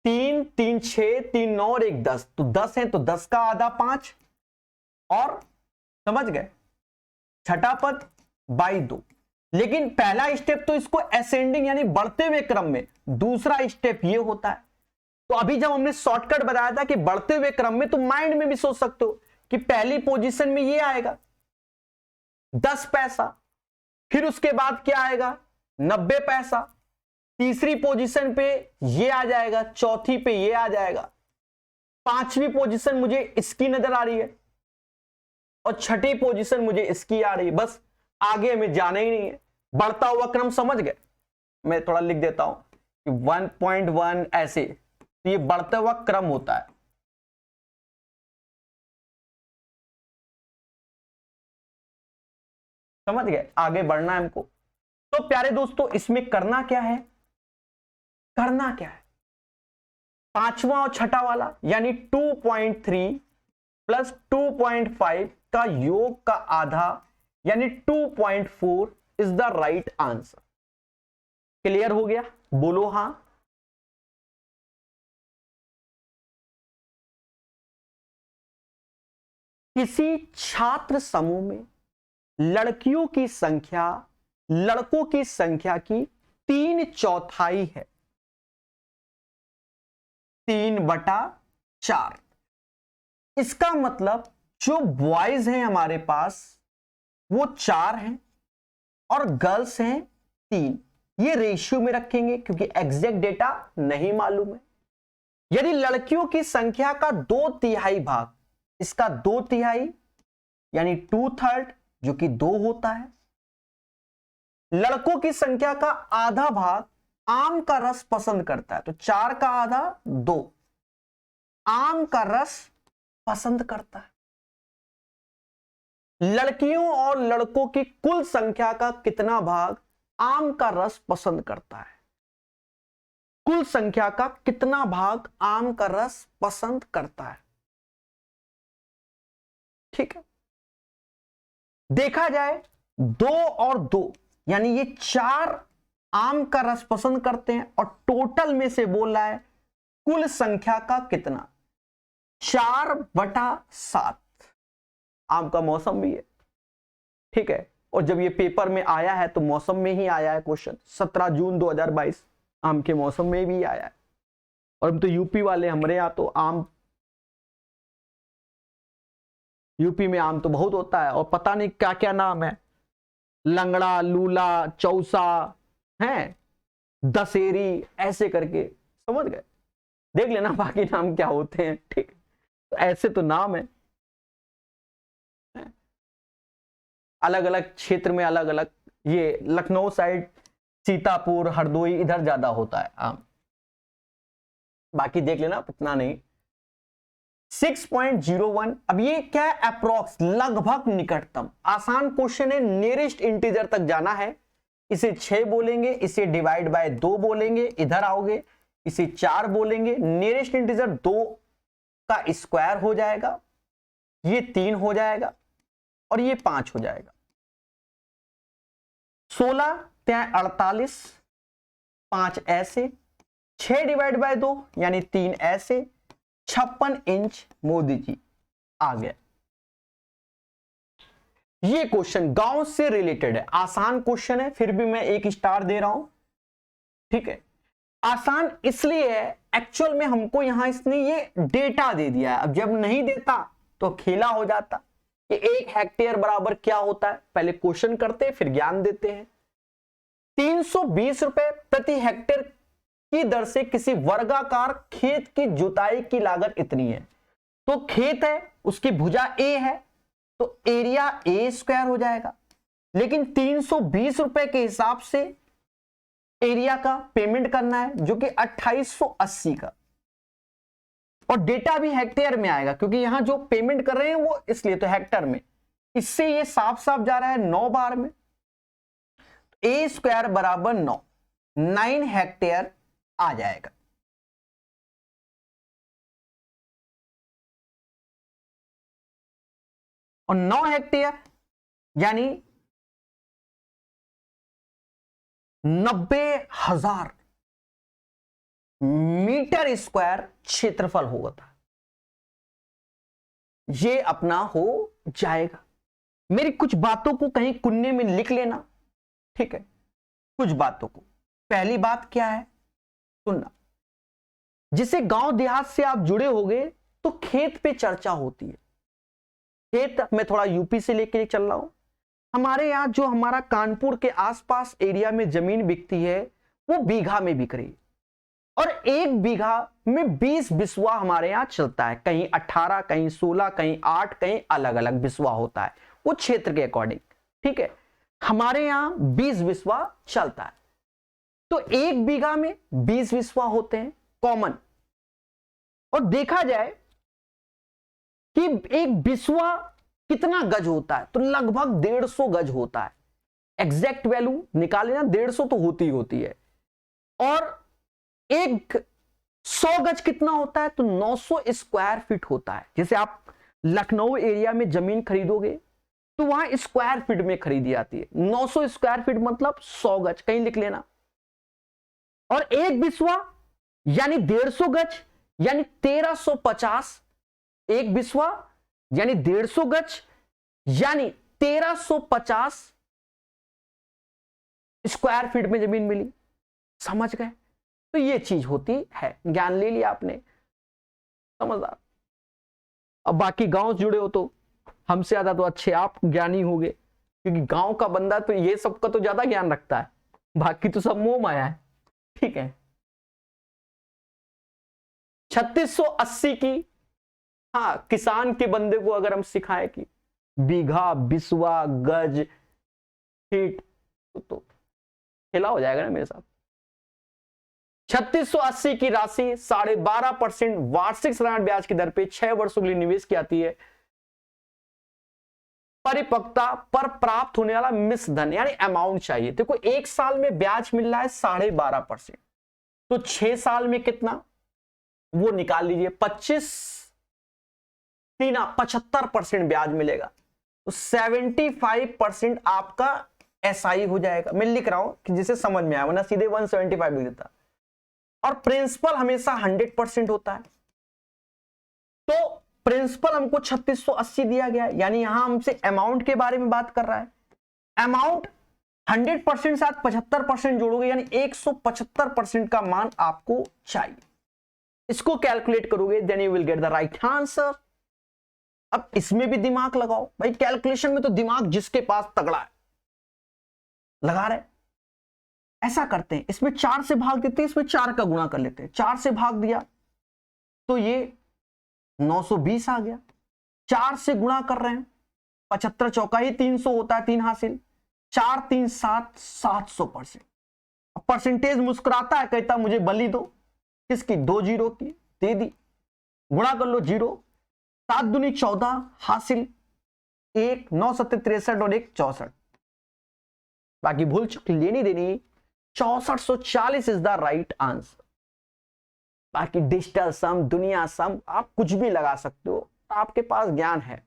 3 3 6 3 9 और 1 10, तो 10 है, तो 10 का आधा 5, और समझ गए, छठा पद बाई 2। लेकिन पहला स्टेप तो इसको असेंडिंग यानी बढ़ते हुए क्रम में, दूसरा स्टेप ये होता है। तो अभी जब हमने शॉर्टकट बताया था कि बढ़ते हुए क्रम में, तो माइंड में भी सोच सकते हो कि पहली पोजीशन में ये आएगा, 10 पैसा, फिर उसके बाद क्या आएगा 90 पैसा, तीसरी पोजीशन पे ये आ जाएगा, चौथी पे ये आ जाएगा, पांचवी पोजीशन मुझे इसकी नजर आ रही है और छठी पोजीशन मुझे इसकी आ रही है। बस आगे हमें जाना ही नहीं है, बढ़ता हुआ क्रम समझ गए। मैं थोड़ा लिख देता हूं कि 1.1 ऐसे, तो ये बढ़ता हुआ क्रम होता है। समझ गए, आगे बढ़ना है हमको। तो प्यारे दोस्तों इसमें करना क्या है, करना क्या है, पांचवा और छठा वाला यानी 2.3 प्लस 2.5 का योग का आधा यानी 2.4 is the right answer. Clear हो गया, बोलो हां। किसी छात्र समूह में लड़कियों की संख्या लड़कों की संख्या की 3/4 है, 3/4। इसका मतलब जो बॉयज हैं हमारे पास वो 4 हैं और गर्ल्स हैं 3। ये रेशियो में रखेंगे क्योंकि एग्जैक्ट डेटा नहीं मालूम है। यदि लड़कियों की संख्या का 2/3 भाग, इसका 2/3 यानी 2/3 जो कि 2 होता है, लड़कों की संख्या का आधा भाग आम का रस पसंद करता है, तो 4 का आधा 2 आम का रस पसंद करता है। लड़कियों और लड़कों की कुल संख्या का कितना भाग आम का रस पसंद करता है, कुल संख्या का कितना भाग आम का रस पसंद करता है। ठीक है, देखा जाए 2 और 2 यानी ये 4 आम का रस पसंद करते हैं और टोटल में से बोल रहा है कुल संख्या का कितना, 4/7। आम का मौसम भी है, ठीक है। और जब ये पेपर में आया है तो मौसम में ही आया है क्वेश्चन, 17 जून 2022 आम के मौसम में भी आया है। और हम तो यूपी वाले, हमारे यहाँ तो आम, यूपी में आम तो बहुत होता है और पता नहीं क्या क्या नाम है, लंगड़ा, लूला, चौसा है, दशेरी, ऐसे करके, समझ गए। देख लेना बाकी नाम क्या होते हैं, ठीक। तो ऐसे तो नाम है, अलग अलग क्षेत्र में अलग अलग। ये लखनऊ साइड, सीतापुर, हरदोई, इधर ज्यादा होता है आम, बाकी देख लेना, उतना नहीं। 6.01। अब ये क्या है, अप्रोक्स, लगभग निकटतम। आसान क्वेश्चन है, नियरेस्ट इंटीजर तक जाना है। इसे 6 बोलेंगे, इसे डिवाइड बाय 2 बोलेंगे, इधर आओगे इसे 4 बोलेंगे, नियरेस्ट इंटीजर 2 का स्क्वायर हो जाएगा, ये 3 हो जाएगा और ये 5 हो जाएगा। 16 ત્યાં 48, 5 ऐसे, 6 डिवाइड बाय 2 यानी 3 ऐसे, 56 इंच मोदी जी आ गया। ये क्वेश्चन गांव से रिलेटेड है, आसान क्वेश्चन है, फिर भी मैं 1 स्टार दे रहा हूं, ठीक है। आसान इसलिए है, एक्चुअल में हमको यहां इसने ये डेटा दे दिया है। अब जब नहीं देता तो खेला हो जाता कि 1 हेक्टेयर बराबर क्या होता है। पहले क्वेश्चन करते फिर ज्ञान देते हैं। 320 रुपए प्रति हेक्टेयर की दर से किसी वर्गाकार खेत की जुताई की लागत इतनी है। तो खेत है, उसकी भुजा ए है, तो एरिया ए स्क्वायर हो जाएगा। लेकिन 320 रुपए के हिसाब से एरिया का पेमेंट करना है, जो कि 2880 का, और डेटा भी हेक्टेयर में आएगा क्योंकि यहां जो पेमेंट कर रहे हैं वो इसलिए, तो हेक्टर में। इससे ये साफ साफ जा रहा है 9 बार में। ए स्क्वायर बराबर 9 हेक्टेयर आ जाएगा। और 9 हेक्टेयर यानी 90,000 मीटर स्क्वायर क्षेत्रफल होगा। ये अपना हो जाएगा। मेरी कुछ बातों को कहीं कुन्ने में लिख लेना, ठीक है, कुछ बातों को। पहली बात क्या है, सुनना। जिसे गांव देहात से आप जुड़े होंगे तो खेत पे चर्चा होती है। खेत मैं थोड़ा यूपी से लेके चल रहा हूं, हमारे यहाँ जो हमारा कानपुर के आसपास एरिया में जमीन बिकती है वो बीघा में बिक रही है, और एक बीघा में 20 बिस्वा हमारे यहाँ चलता है, कहीं 18, कहीं 16, कहीं 8, कहीं अलग अलग बिस्वा होता है वो क्षेत्र के अकॉर्डिंग। ठीक है, हमारे यहाँ 20 बिस्वा चलता है, तो एक बीघा में 20 बिस्वा होते हैं कॉमन। और देखा जाए कि एक बिस्वा कितना गज होता है, तो लगभग 150 गज होता है। एग्जैक्ट वैल्यू निकाले ना, 150 तो होती है। और एक 100 गज कितना होता है, तो 900 स्क्वायर फीट होता है। जैसे आप लखनऊ एरिया में जमीन खरीदोगे तो वहां स्क्वायर फीट में खरीदी जाती है। 900 स्क्वायर फीट मतलब 100 गज, कहीं लिख लेना। और एक बिस्वा यानी 150 गज यानी 1350, एक बिस्वा यानी 150 गज यानी 1350 स्क्वायर फीट में जमीन मिली। समझ गए? तो ये चीज होती है, ज्ञान ले लिया आपने, समझदार। अब बाकी गांव जुड़े हो तो हमसे ज्यादा तो अच्छे आप ज्ञानी होंगे, क्योंकि गांव का बंदा तो ये सब का तो ज्यादा ज्ञान रखता है, बाकी तो सब मोह माया है। ठीक है, 3680 की, हाँ, किसान के बंदे को अगर हम सिखाएं कि बीघा, बिस्वा, गज, फीट, तो खेला हो जाएगा ना मेरे साथ। 3680 की राशि 12.5% वार्षिक साधारण ब्याज की दर पे 6 वर्षों के लिए निवेश की जाती है। परिपक्वता पर प्राप्त होने वाला मिश्र धन यानी अमाउंट चाहिए। देखो एक साल में ब्याज मिल रहा है 12.5%, तो 6 साल में कितना वो निकाल लीजिए। 75% ब्याज मिलेगा, तो 75% आपका एसआई हो जाएगा। मैं लिख रहा हूं कि जिसे समझ में आया, वरना सीधे 175 लिख देता। और प्रिंसिपल हमेशा 100% होता है, तो प्रिंसिपल हमको 3680 दिया गया है, यानी यहां हमसे अमाउंट के बारे में बात कर रहा है। अमाउंट 100% साथ 75% जोड़ोगे यानी 175% का मान आपको चाहिए। इसको कैलकुलेट करोगे then you will get the right answer. अब इसमें भी दिमाग लगाओ भाई, कैलकुलेशन में तो दिमाग जिसके पास तगड़ा है लगा रहे। ऐसा करते हैं, इसमें 4 से भाग देते हैं, इसमें 4 का गुणा कर लेते हैं। 4 से भाग दिया तो ये 920 आ गया। 4 से गुणा कर रहे हैं, 75 चौका ही 300 होता है, 3 हासिल, 4 3 7 700%। परसेंटेज मुस्कुराता है, कहता मुझे बली दो, किसकी? 2 जीरो की, दे दी। गुणा कर लो, 0, 7 दूनी 14 हासिल, 1, 9 7 63 और 1 64। बाकी भूल चुकी, लेनी देनी 6440 इज द राइट आंसर। बाकी डिजिटल सम, दुनिया सम, आप कुछ भी लगा सकते हो, आपके पास ज्ञान है।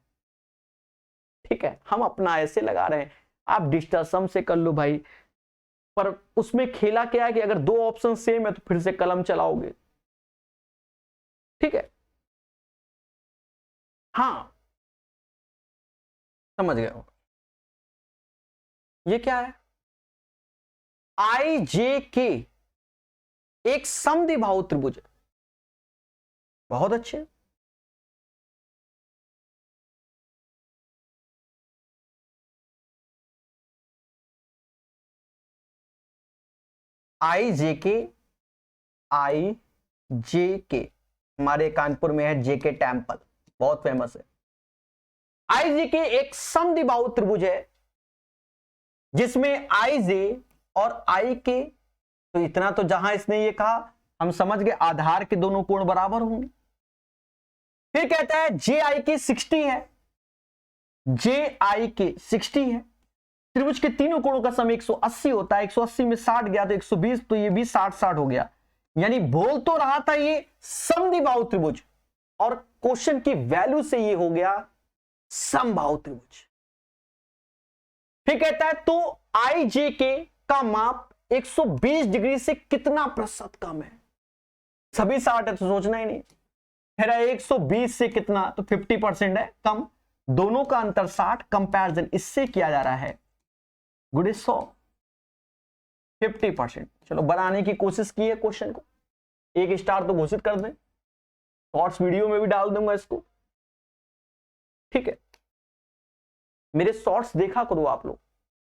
ठीक है, हम अपना ऐसे लगा रहे हैं, आप डिजिटल सम से कर लो भाई। पर उसमें खेला क्या है कि अगर 2 ऑप्शन सेम है तो फिर से कलम चलाओगे। ठीक है, हाँ समझ गए हो। ये क्या है? IJK एक समद्विबाहु त्रिभुज है। बहुत अच्छे। IJK हमारे कानपुर में है JK टेम्पल, बहुत फेमस है। IJK एक समद्विबाहु त्रिभुज है जिसमें IJ और IK, तो इतना तो जहां इसने ये कहा हम समझ गए, आधार के दोनों कोण बराबर होंगे। फिर कहता है JIK 60 है, JIK 60 है। त्रिभुज के तीनों कोणों का सम 180 होता है, 180 में 60 गया तो 120, तो ये भी 60-60 हो गया। यानी बोल तो रहा था ये समद्विबाहु त्रिभुज, और क्वेश्चन की वैल्यू से ये हो गया समबाहु त्रिभुज। फिर कहता है तो IJK का माप 120 डिग्री से कितना प्रतिशत कम है? सभी 60 है तो सोचना ही नहीं। फिर 120 से कितना, तो 50% है कम, दोनों का अंतर 60, कंपैरिजन इससे किया जा रहा है गुड 100, 50%। चलो बनाने की कोशिश की है क्वेश्चन को, 1 स्टार तो घोषित कर दें, शॉर्ट्स वीडियो में भी डाल दूंगा इसको। ठीक है, मेरे शॉर्ट्स देखा करो आप लोग,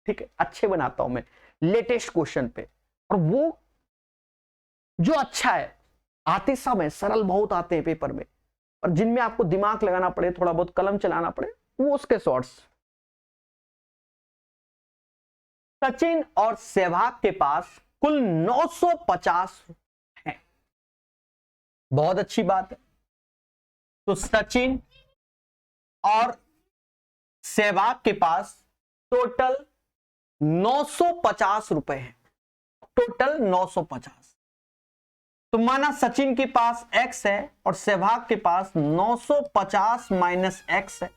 ठीक है, अच्छे बनाता हूं मैं लेटेस्ट क्वेश्चन पे, और वो जो अच्छा है, आते सब है, सरल बहुत आते हैं पेपर में, और जिनमें आपको दिमाग लगाना पड़े, थोड़ा बहुत कलम चलाना पड़े, वो उसके शॉर्ट्स। सचिन और सहवाग के पास कुल 950 है। बहुत अच्छी बात है। तो सचिन और सहवाग के पास टोटल 950 रुपए है, टोटल 950। तो माना सचिन के पास x है और सहवाग के पास 950 माइनस x है,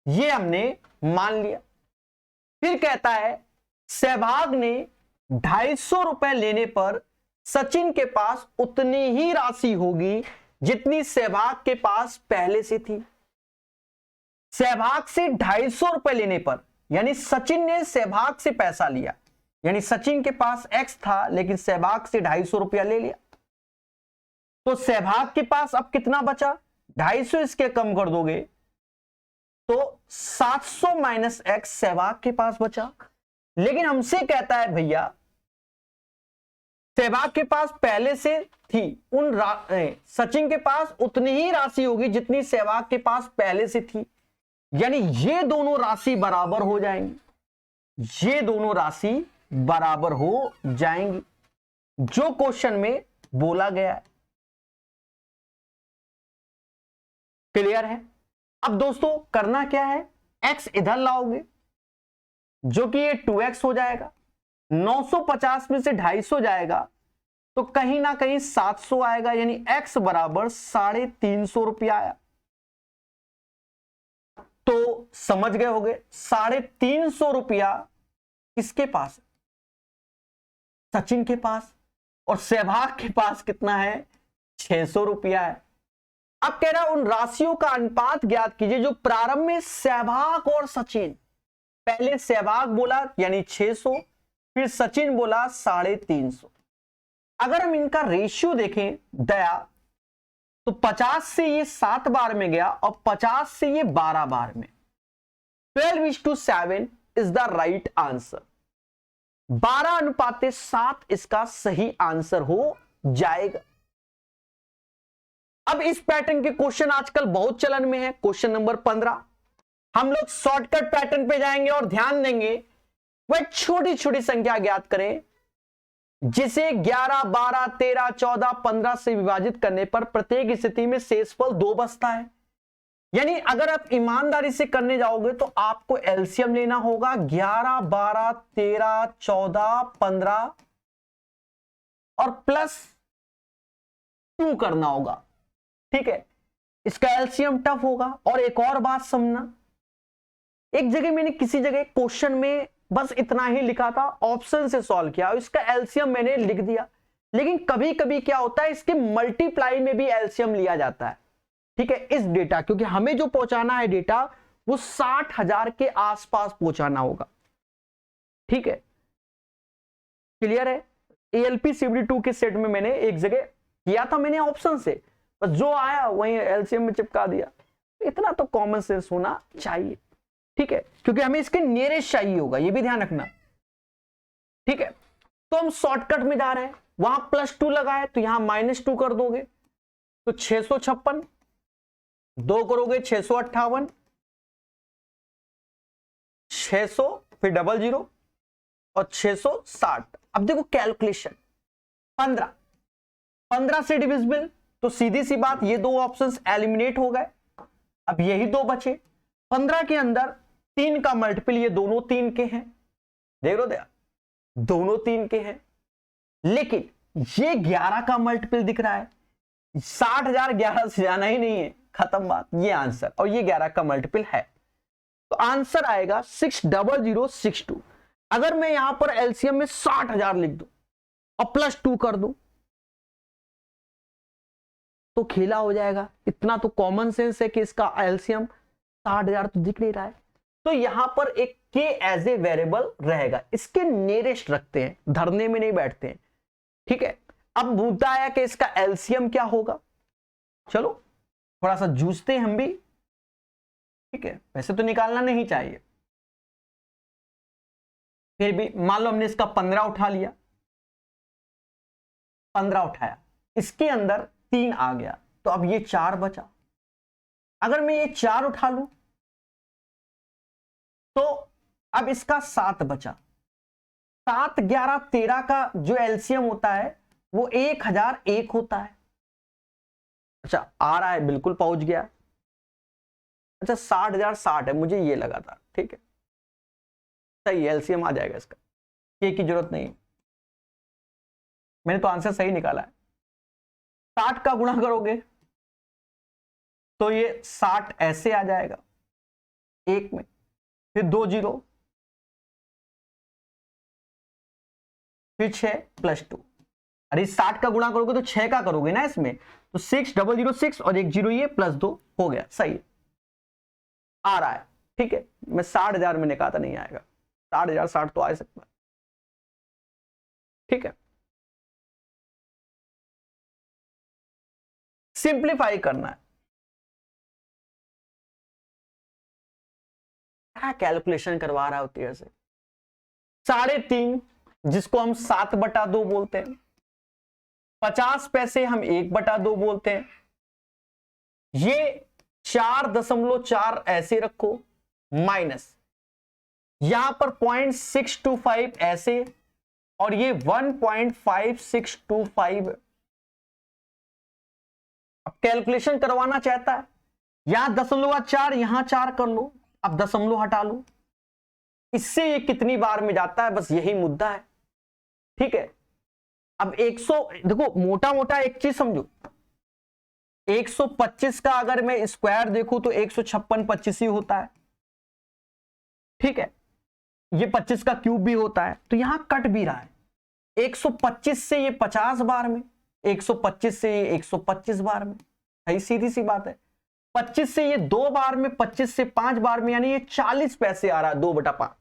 ये हमने मान लिया। फिर कहता है सहवाग ने 250 रुपए लेने पर सचिन के पास उतनी ही राशि होगी जितनी सहवाग के पास पहले से थी। सहवाग से 250 रुपए लेने पर, यानी सचिन ने सहवाग से पैसा लिया, यानी सचिन के पास x था लेकिन सहवाग से 250 रुपया ले लिया, तो सहवाग के पास अब कितना बचा, 250 इसके कम कर दोगे तो 700 माइनस x सहवाग के पास बचा। लेकिन हमसे कहता है भैया सहवाग के पास पहले से थी, सचिन के पास उतनी ही राशि होगी जितनी सहवाग के पास पहले से थी, यानी ये दोनों राशि बराबर हो जाएंगी, ये दोनों राशि बराबर हो जाएंगी, जो क्वेश्चन में बोला गया है। क्लियर है? अब दोस्तों करना क्या है, x इधर लाओगे जो कि ये 2x हो जाएगा, 950 में से 250 जाएगा तो कहीं ना कहीं 700 आएगा, यानी x बराबर 350 रुपया आया। तो समझ गए होंगे 350 रुपया किसके पास, सचिन के पास, और सहवाग के पास कितना है, 600 रुपया है। अब कह रहा उन राशियों का अनुपात ज्ञात कीजिए जो प्रारंभ में सहवाग और सचिन, पहले सहवाग बोला यानी 600, फिर सचिन बोला 350। अगर हम इनका रेशियो देखें दया, तो 50 से ये 7 बार में गया और 50 से ये 12 बार में, 12:7 इज द राइट आंसर। 12:7 इसका सही आंसर हो जाएगा। अब इस पैटर्न के क्वेश्चन आजकल बहुत चलन में है। क्वेश्चन नंबर 15 हम लोग शॉर्टकट पैटर्न पे जाएंगे और ध्यान देंगे वह छोटी छोटी संख्या ज्ञात करें जिसे 11, 12, 13, 14, 15 से विभाजित करने पर प्रत्येक स्थिति में शेषफल 2 बचता है। यानी अगर आप ईमानदारी से करने जाओगे तो आपको एलसीएम लेना होगा 11, 12, 13, 14, 15 और प्लस 2 करना होगा। ठीक है, इसका एलसीएम टफ होगा। और एक और बात समझना, एक जगह मैंने किसी जगह क्वेश्चन में बस इतना ही लिखा था, ऑप्शन से सॉल्व किया, इसका एलसीएम मैंने लिख दिया, लेकिन कभी कभी क्या होता है इसके मल्टीप्लाई में भी एलसीएम लिया जाता है। ठीक है, इस डेटा, क्योंकि हमें जो पहुंचाना है डेटा वो 60,000 के आसपास पहुंचाना होगा। ठीक है, क्लियर है? एएलपी सीबीडी 2 के सेट में मैंने एक जगह किया था मैंने ऑप्शन से, बस जो आया वही एलसीएम में चिपका दिया। इतना तो कॉमन सेंस होना चाहिए। ठीक है, क्योंकि हमें इसके नियरेस्ट चाहिए होगा, ये भी ध्यान रखना। ठीक है, तो हम शॉर्टकट में जा रहे हैं, वहां +2 लगाए तो यहां -2 कर दोगे तो 656, 2 करोगे 658, 600 फिर 00 और 660। अब देखो कैलकुलेशन, 15 से डिविजिबल, तो सीधी सी बात ये 2 ऑप्शंस एलिमिनेट हो गए, अब यही 2 बचे। 15 के अंदर 3 का मल्टीपल, ये दोनों 3 के हैं, देख लो दया, दोनों 3 के हैं, लेकिन ये 11 का मल्टीपल दिख रहा है। 60,000 11 से जाना ही नहीं है, खत्म बात, ये आंसर, और ये 11 का मल्टीपल है, तो आंसर आएगा 60062। अगर मैं यहां पर एलसीएम में 60,000 लिख दूं और +2 कर दूं तो खेला हो जाएगा। इतना तो कॉमन सेंस है कि इसका एलसीएम 60,000 तो दिख नहीं रहा है, तो यहां पर एक के एज ए वेरिएबल रहेगा, इसके नियरेस्ट रखते हैं, धरने में नहीं बैठते हैं। ठीक है, अब मुद्दा आया कि इसका एलसीएम क्या होगा। चलो थोड़ा सा जूझते हैं हम भी। ठीक है, वैसे तो निकालना नहीं चाहिए, फिर भी मान लो हमने इसका 15 उठा लिया, 15 उठाया, इसके अंदर 3 आ गया, तो अब ये 4 बचा। अगर मैं ये 4 उठा लूं तो अब इसका 7 बचा। 7, 11, 13 का जो एलसीएम होता है वो 1001 होता है। अच्छा आ रहा है, बिल्कुल पहुंच गया। अच्छा 60,060 है, मुझे ये लगा था, ठीक है सही, एलसीएम आ जाएगा इसका, के की जरूरत नहीं, मैंने तो आंसर सही निकाला है। 60 का गुणा करोगे तो ये 60 ऐसे आ जाएगा एक में, फिर 2 0, फिर 6 + 2। अरे 60 का गुणा करोगे तो 6 का करोगे ना इसमें, तो 6006 और 1 0 ये +2 हो गया, सही आ रहा है। ठीक है, मैं 60,000 मैंने कहा था नहीं आएगा, 60,000 60 तो आ सकता है। ठीक है, सिंप्लीफाई करना है, क्या कैलकुलेशन करवा रहा है तेरे से। 3.5 जिसको हम 7/2 बोलते हैं, 50 पैसे हम 1/2 बोलते हैं, ये 4.4 ऐसे रखो, माइनस यहां पर 0.625 ऐसे, और ये 1.5625। अब कैलकुलेशन करवाना चाहता है, यहां 0.4 यहां 4 कर लो, अब दशमलव हटा लो, इससे ये कितनी बार में जाता है, बस यही मुद्दा है। ठीक है, अब 100 देखो, मोटा मोटा एक चीज समझो, 125 का अगर मैं स्क्वायर देखूं तो 156 25 ही होता है। ठीक है, ये 25 का क्यूब भी होता है, तो यहां कट भी रहा है 125 से ये 50 बार में, 125 से ये 125 बार में, सही सीधी सी बात है। 25 से ये 2 बार में, 25 से 5 बार में, यानी ये 40 पैसे आ रहा है 2/5।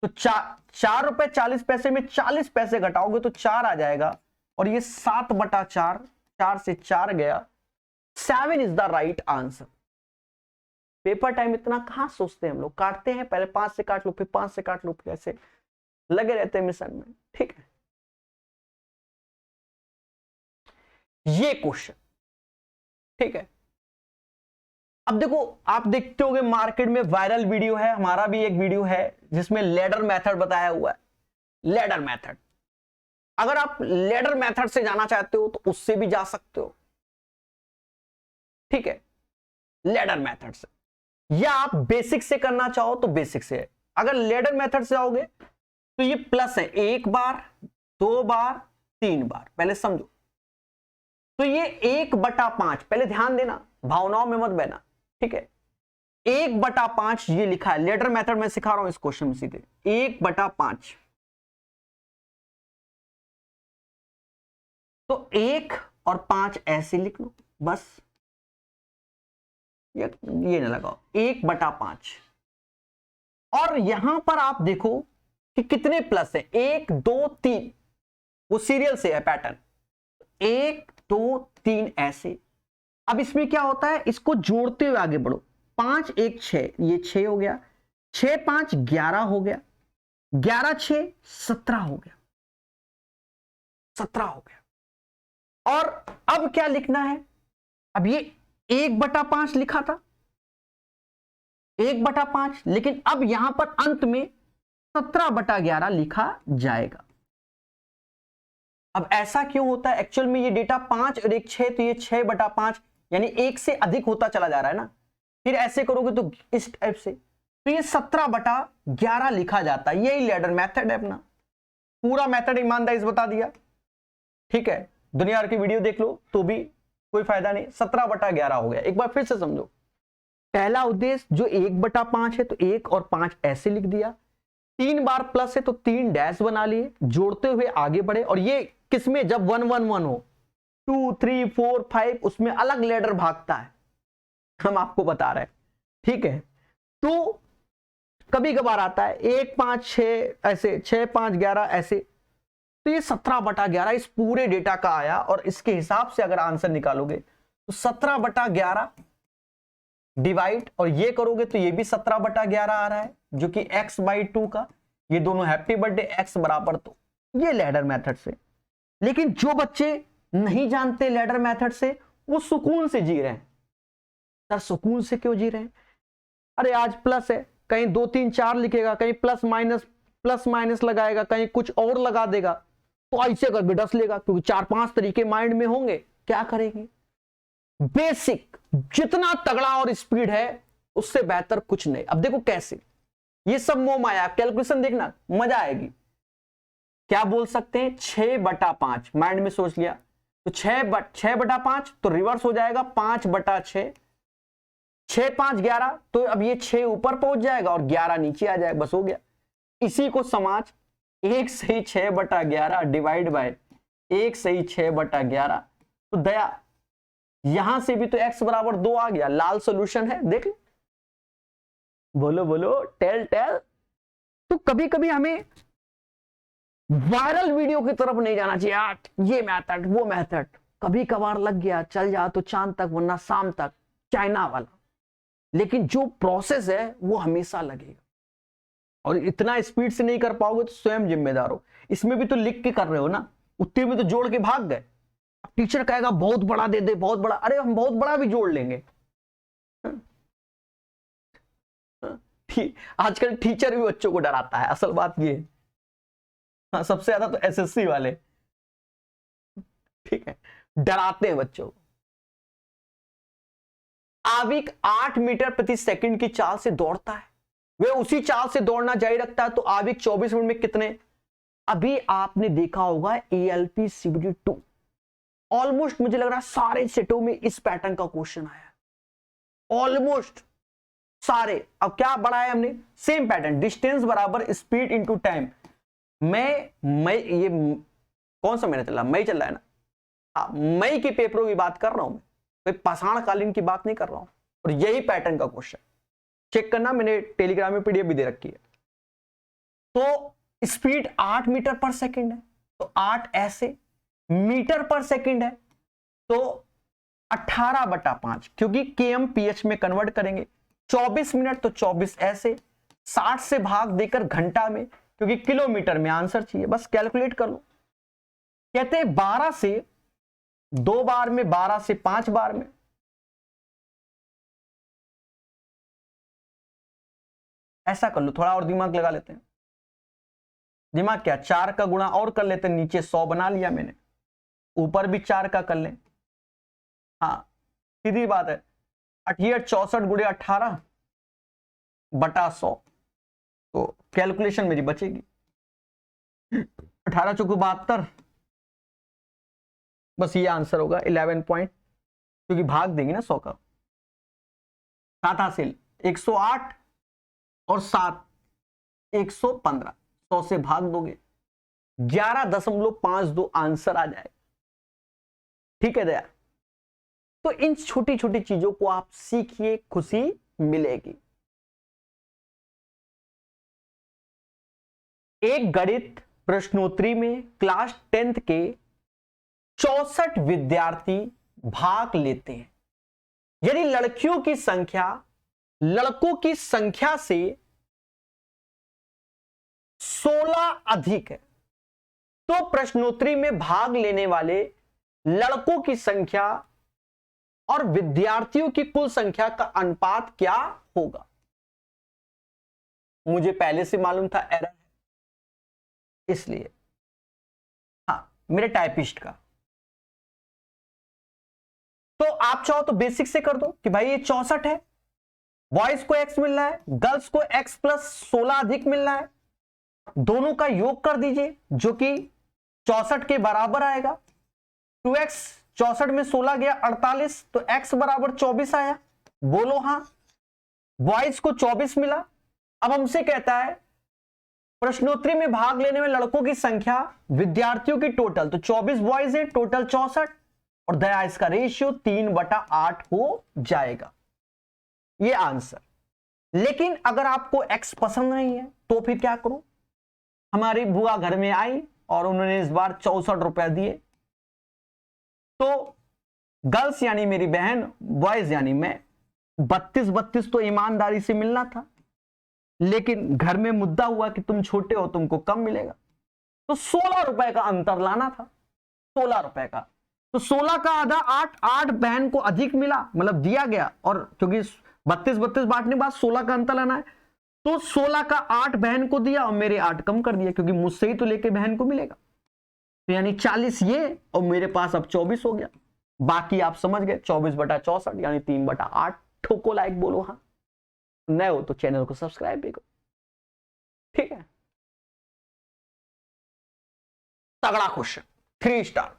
तो 4 रुपए 40 पैसे में 40 पैसे घटाओगे तो 4 आ जाएगा, और ये 7/4, 4 से 4 गया, 7 is the right answer. Paper time इतना कहां सोचते हैं हम लोग, काटते हैं, पहले 5 से काट लो, फिर 5 से काट लो, फिर ऐसे लगे रहते हैं मिशन में। ठीक है, ये क्वेश्चन, ठीक है। अब देखो, आप देखते होंगे मार्केट में वायरल वीडियो है, हमारा भी एक वीडियो है जिसमें लैडर मेथड बताया हुआ है। लैडर मेथड, अगर आप लैडर मेथड से जाना चाहते हो तो उससे भी जा सकते हो। ठीक है, लैडर मेथड से, या आप बेसिक से करना चाहो तो बेसिक से है। अगर लैडर मेथड से आओगे तो ये प्लस है, 1 बार 2 बार 3 बार, पहले समझो। तो ये 1/5, पहले ध्यान देना, भावनाओं में मत बहना। ठीक है, 1/5 ये लिखा है, लेटर मेथड में सिखा रहा हूं इस क्वेश्चन में सीधे, 1/5। तो 1 और 5 ऐसे लिख लो, बस ये ना लगाओ, 1/5। और यहां पर आप देखो कि कितने प्लस है, 1 2 3, वो सीरियल से है पैटर्न, 1 2 3 ऐसे। अब इसमें क्या होता है, इसको जोड़ते हुए आगे बढ़ो, 5 1 6, ये 6 हो गया, 6 5 11 हो गया, 11 6 17 हो गया, 17 हो गया। और अब क्या लिखना है, अब ये 1/5 लिखा था, 1/5, लेकिन अब यहां पर अंत में 17/11 लिखा जाएगा। अब ऐसा क्यों होता है, एक्चुअल में ये डेटा 5 और 1 6, तो ये 6/5, यानी 1 से अधिक होता चला जा रहा है ना। फिर ऐसे करोगे तो इस टाइप से, तो ये 17/11 लिखा जाता है। यही लैडर मेथड है अपना, पूरा मेथड ईमानदारी से बता दिया। ठीक है, दुनिया भर की वीडियो देख लो तो भी कोई फायदा नहीं, 17/11 हो गया। एक बार फिर से समझो, पहला उद्देश्य जो 1/5 है तो 1 और 5 ऐसे लिख दिया, 3 बार प्लस है तो 3 डैश बना लिए, जोड़ते हुए आगे बढ़े। और ये किसमें, जब 1 1 1 हो, 2 3 4 5, उसमें अलग लेडर भागता है, हम आपको बता रहे हैं। ठीक है, तो कभी कभार आता है 1 5 6 ऐसे, 6 5 11 ऐसे, तो ये 17/11 इस पूरे डेटा का आया। और इसके हिसाब से अगर आंसर निकालोगे तो 17/11 डिवाइड, और ये करोगे तो ये भी 17/11 आ रहा है, जो कि x/2 का ये दोनों हैप्पी बर्थडे एक्स बराबर, तो ये लैडर मेथड से। लेकिन जो बच्चे नहीं जानते लैडर मेथड से, वो सुकून से जी रहे हैं। सर सुकून से क्यों जी रहे हैं? अरे आज प्लस है, कहीं 2 3 4 लिखेगा, कहीं प्लस माइनस लगाएगा, कहीं कुछ और लगा देगा, तो ऐसे करके डस लेगा, क्योंकि 4-5 तरीके माइंड में होंगे, क्या करेंगे? बेसिक जितना तगड़ा और स्पीड है उससे बेहतर कुछ नहीं। अब देखो कैसे, ये सब मोह माया, कैलकुलेशन देखना मजा आएगी। क्या बोल सकते हैं? 6/5 माइंड में सोच लिया, तो 6/5 तो रिवर्स हो जाएगा 5/6, 6×5 11, तो अब ये 6 ऊपर पहुंच जाएगा और 11 नीचे आ जाएगा, बस हो गया। इसी को समाज 1 सही 6/11 डिवाइड बाय 1 सही 6/11, तो दया यहां से भी तो x बराबर 2 आ गया। लाल सोल्यूशन है, देख लो। बोलो बोलो, टेल। तो कभी कभी हमें वायरल वीडियो की तरफ नहीं जाना चाहिए, यार ये मेथड वो मेथड, कभी कभार लग गया चल जा तो चांद तक वरना शाम तक, चाइना वाला। लेकिन जो प्रोसेस है वो हमेशा लगेगा, और इतना स्पीड से नहीं कर पाओगे तो स्वयं जिम्मेदार हो। इसमें भी तो लिख के कर रहे हो ना, उतने में तो जोड़ के भाग गए। टीचर कहेगा बहुत बड़ा दे दे, बहुत बड़ा, अरे हम बहुत बड़ा भी जोड़ लेंगे। आजकल टीचर भी बच्चों को डराता है, असल बात ये है। हाँ, सबसे ज्यादा तो एसएससी वाले, ठीक है, डराते हैं बच्चों को। आविक 8 मीटर प्रति सेकंड की चाल से दौड़ता है, वे उसी चाल से दौड़ना जारी रखता है, तो आविक 24 मिनट में कितने? अभी आपने देखा होगा ALP CBT 2, ऑलमोस्ट मुझे लग रहा है सारे सेटों में इस पैटर्न का क्वेश्चन आया, ऑलमोस्ट सारे। अब क्या बढ़ाया हमने? सेम पैटर्न, डिस्टेंस बराबर स्पीड इनटू टाइम। मैं ये कौन सा महीना चल रहा? मई चल रहा है ना? हाँ, मई के पेपरों की बात कर रहा हूं मैं, कोई पाषाण कालीन की बात नहीं कर रहा हूं। और यही पैटर्न का क्वेश्चन चेक करना, मैंने टेलीग्राम में PDF भी दे रखी है। तो स्पीड 8 मीटर पर सेकंड है, तो 8 ऐसे, मीटर पर सेकंड है तो 18/5, क्योंकि km/ph में कन्वर्ट करेंगे। 24 मिनट तो 24 ऐसे, 60 से भाग देकर घंटा में, क्योंकि किलोमीटर में आंसर चाहिए, बस कैलकुलेट कर लो। कहते हैं 12 से 2 बार में, 12 से 5 बार में। ऐसा कर लो, थोड़ा और दिमाग लगा लेते हैं। दिमाग क्या, 4 का गुणा और कर लेते हैं, नीचे 100 बना लिया मैंने, ऊपर भी 4 का कर लें। हाँ सीधी बात है, 64 गुणे 18/100, तो कैलकुलेशन मेरी बचेगी 18 चौको 72, बस ये आंसर होगा 11 पॉइंट, क्योंकि भाग देंगे ना 100 का। 7 हासिल 108 और 7 115, 100 से भाग दोगे 11.52 आंसर आ जाएगा। ठीक है दया? तो इन छोटी छोटी चीजों को आप सीखिए, खुशी मिलेगी। एक गणित प्रश्नोत्तरी में क्लास 10th के 64 विद्यार्थी भाग लेते हैं। यदि लड़कियों की संख्या लड़कों की संख्या से 16 अधिक है, तो प्रश्नोत्तरी में भाग लेने वाले लड़कों की संख्या और विद्यार्थियों की कुल संख्या का अनुपात क्या होगा? मुझे पहले से मालूम था एरर है, इसलिए हाँ, मेरे टाइपिस्ट का। तो आप चाहो तो बेसिक से कर दो कि भाई ये 64 है, बॉयज को x मिल रहा है, गर्ल्स को x + 16 अधिक मिल रहा है, दोनों का योग कर दीजिए जो कि 64 के बराबर आएगा। 2x, 64 में 16 गया 48, तो x बराबर 24 आया। बोलो हाँ। बॉयज को 24 मिला। अब हमसे कहता है प्रश्नोत्तरी में भाग लेने में लड़कों की संख्या, विद्यार्थियों की टोटल, तो 24 बॉयज है, टोटल 64, और दया इसका रेशियो 3/8 हो जाएगा। ये आंसर। लेकिन अगर आपको x पसंद नहीं है तो फिर क्या करो? हमारी बुआ घर में आई और उन्होंने इस बार 64 रुपए दिए, तो गर्ल्स यानी मेरी बहन, बॉयज यानी मैं, 32 तो ईमानदारी से मिलना था। लेकिन घर में मुद्दा हुआ कि तुम छोटे हो, तुमको कम मिलेगा, तो 16 रुपए का अंतर लाना था, 16 रुपए का। तो 16 का आधा 8, 8 बहन को अधिक मिला, मतलब दिया गया, और क्योंकि 32 बांटने के बाद 16 का अंतर लाना है, तो 16 का 8 बहन को दिया और मेरे 8 कम कर दिया, क्योंकि मुझसे ही तो लेके बहन को मिलेगा। तो यानी 40 ये, और मेरे पास अब 24 हो गया। बाकी आप समझ गए, 24/64 यानी 3/8। ठोको लाइक, बोलो हाँ। नए हो तो चैनल को सब्सक्राइब भी करो, ठीक है। तगड़ा क्वेश्चन, 3 स्टार।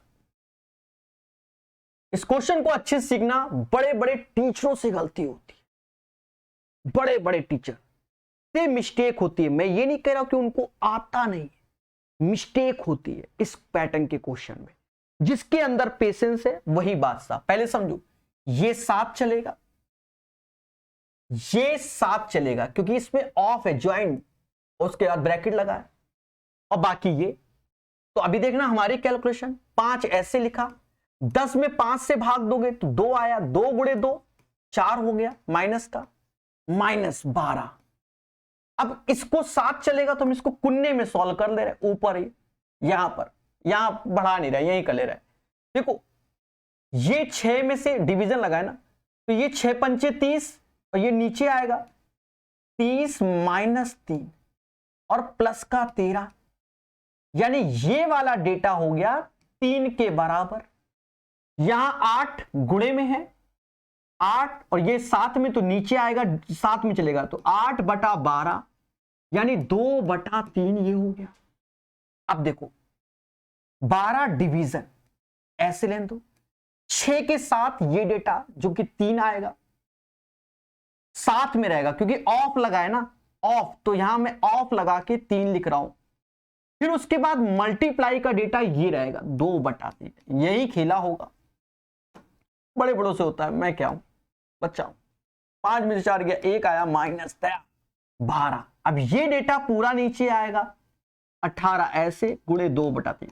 इस क्वेश्चन को अच्छे से सीखना। बड़े बड़े टीचरों से गलती होती है, बड़े बड़े टीचर से मिस्टेक होती है। मैं ये नहीं कह रहा कि उनको आता नहीं, मिस्टेक होती है इस पैटर्न के क्वेश्चन में। जिसके अंदर पेशेंस है वही बादशाह। पहले समझो, ये 7 चलेगा, ये 7 चलेगा, क्योंकि इसमें ऑफ है, ज्वाइंट, उसके बाद ब्रैकेट लगा है, और बाकी ये। तो अभी देखना हमारी कैलकुलेशन, 5 ऐसे लिखा, 10 में 5 से भाग दोगे तो 2 आया, 2 × 2 4 हो गया, माइनस का -12। अब इसको 7 चलेगा तो हम इसको कुन्ने में सॉल्व कर ले रहे, ऊपर ही, यहां पर, यहां बढ़ा नहीं रहे, यहीं कर ले रहे। देखो ये 6 में से डिवीजन लगा है ना, तो ये 6 पंचे 30, और ये नीचे आएगा 30 - 3 और प्लस का 13, यानी ये वाला डेटा हो गया 3 के बराबर। यहां 8 गुणे में है, 8, और ये 7 में, तो नीचे आएगा 7 में चलेगा, तो 8/12 यानी 2/3 ये हो गया। अब देखो 12 डिवीजन ऐसे लें तो 6 के साथ ये डेटा जो कि 3 आएगा, 7 में रहेगा, क्योंकि ऑफ लगा है ना, ऑफ, तो यहां मैं ऑफ लगा के 3 लिख रहा हूं। फिर उसके बाद मल्टीप्लाई का डेटा ये रहेगा 2/3। यही खेला होगा, बड़े बड़ों से होता है, मैं क्या हूं, बच्चा हूं। 5 में से 4 गया, 1 आया, -12। अब ये डेटा पूरा नीचे आएगा 18 ऐसे × 2/3।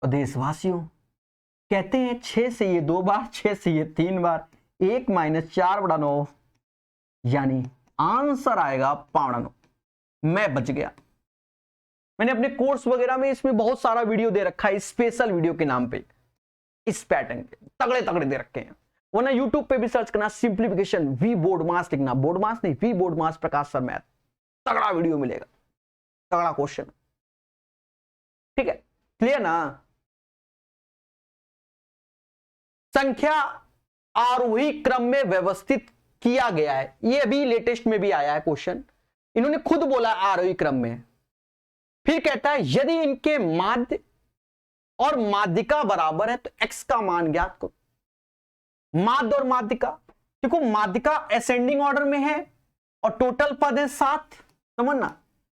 और देशवासियों कहते हैं 6 से ये 2 बार, 6 से ये 3 बार, 1 - 4/9, यानी आंसर आएगा 5/9। मैं बच गया। मैंने अपने कोर्स वगैरह में इसमें बहुत सारा वीडियो दे रखा है, स्पेशल वीडियो के नाम पे, इस पैटर्न के तगड़े तगड़े दे रखे हैं। वरना यूट्यूब पे भी सर्च करना, सिंप्लीफिकेशन वी बोर्ड मास लिखना, बोर्ड मास नहीं, वी बोर्ड मास प्रकाश सर मैथ, तगड़ा वीडियो मिलेगा, तगड़ा क्वेश्चन, ठीक है, क्लियर ना। संख्या आरोही क्रम में व्यवस्थित किया गया है, ये अभी लेटेस्ट में भी आया है क्वेश्चन, इन्होंने खुद बोला आरोही क्रम में। फिर कहता है यदि इनके माध्य और माध्यिका बराबर है तो x का मान ज्ञात करो। माध्य और माध्यिका, देखो माध्यिका असेंडिंग ऑर्डर में है और टोटल पद है 7, समझना,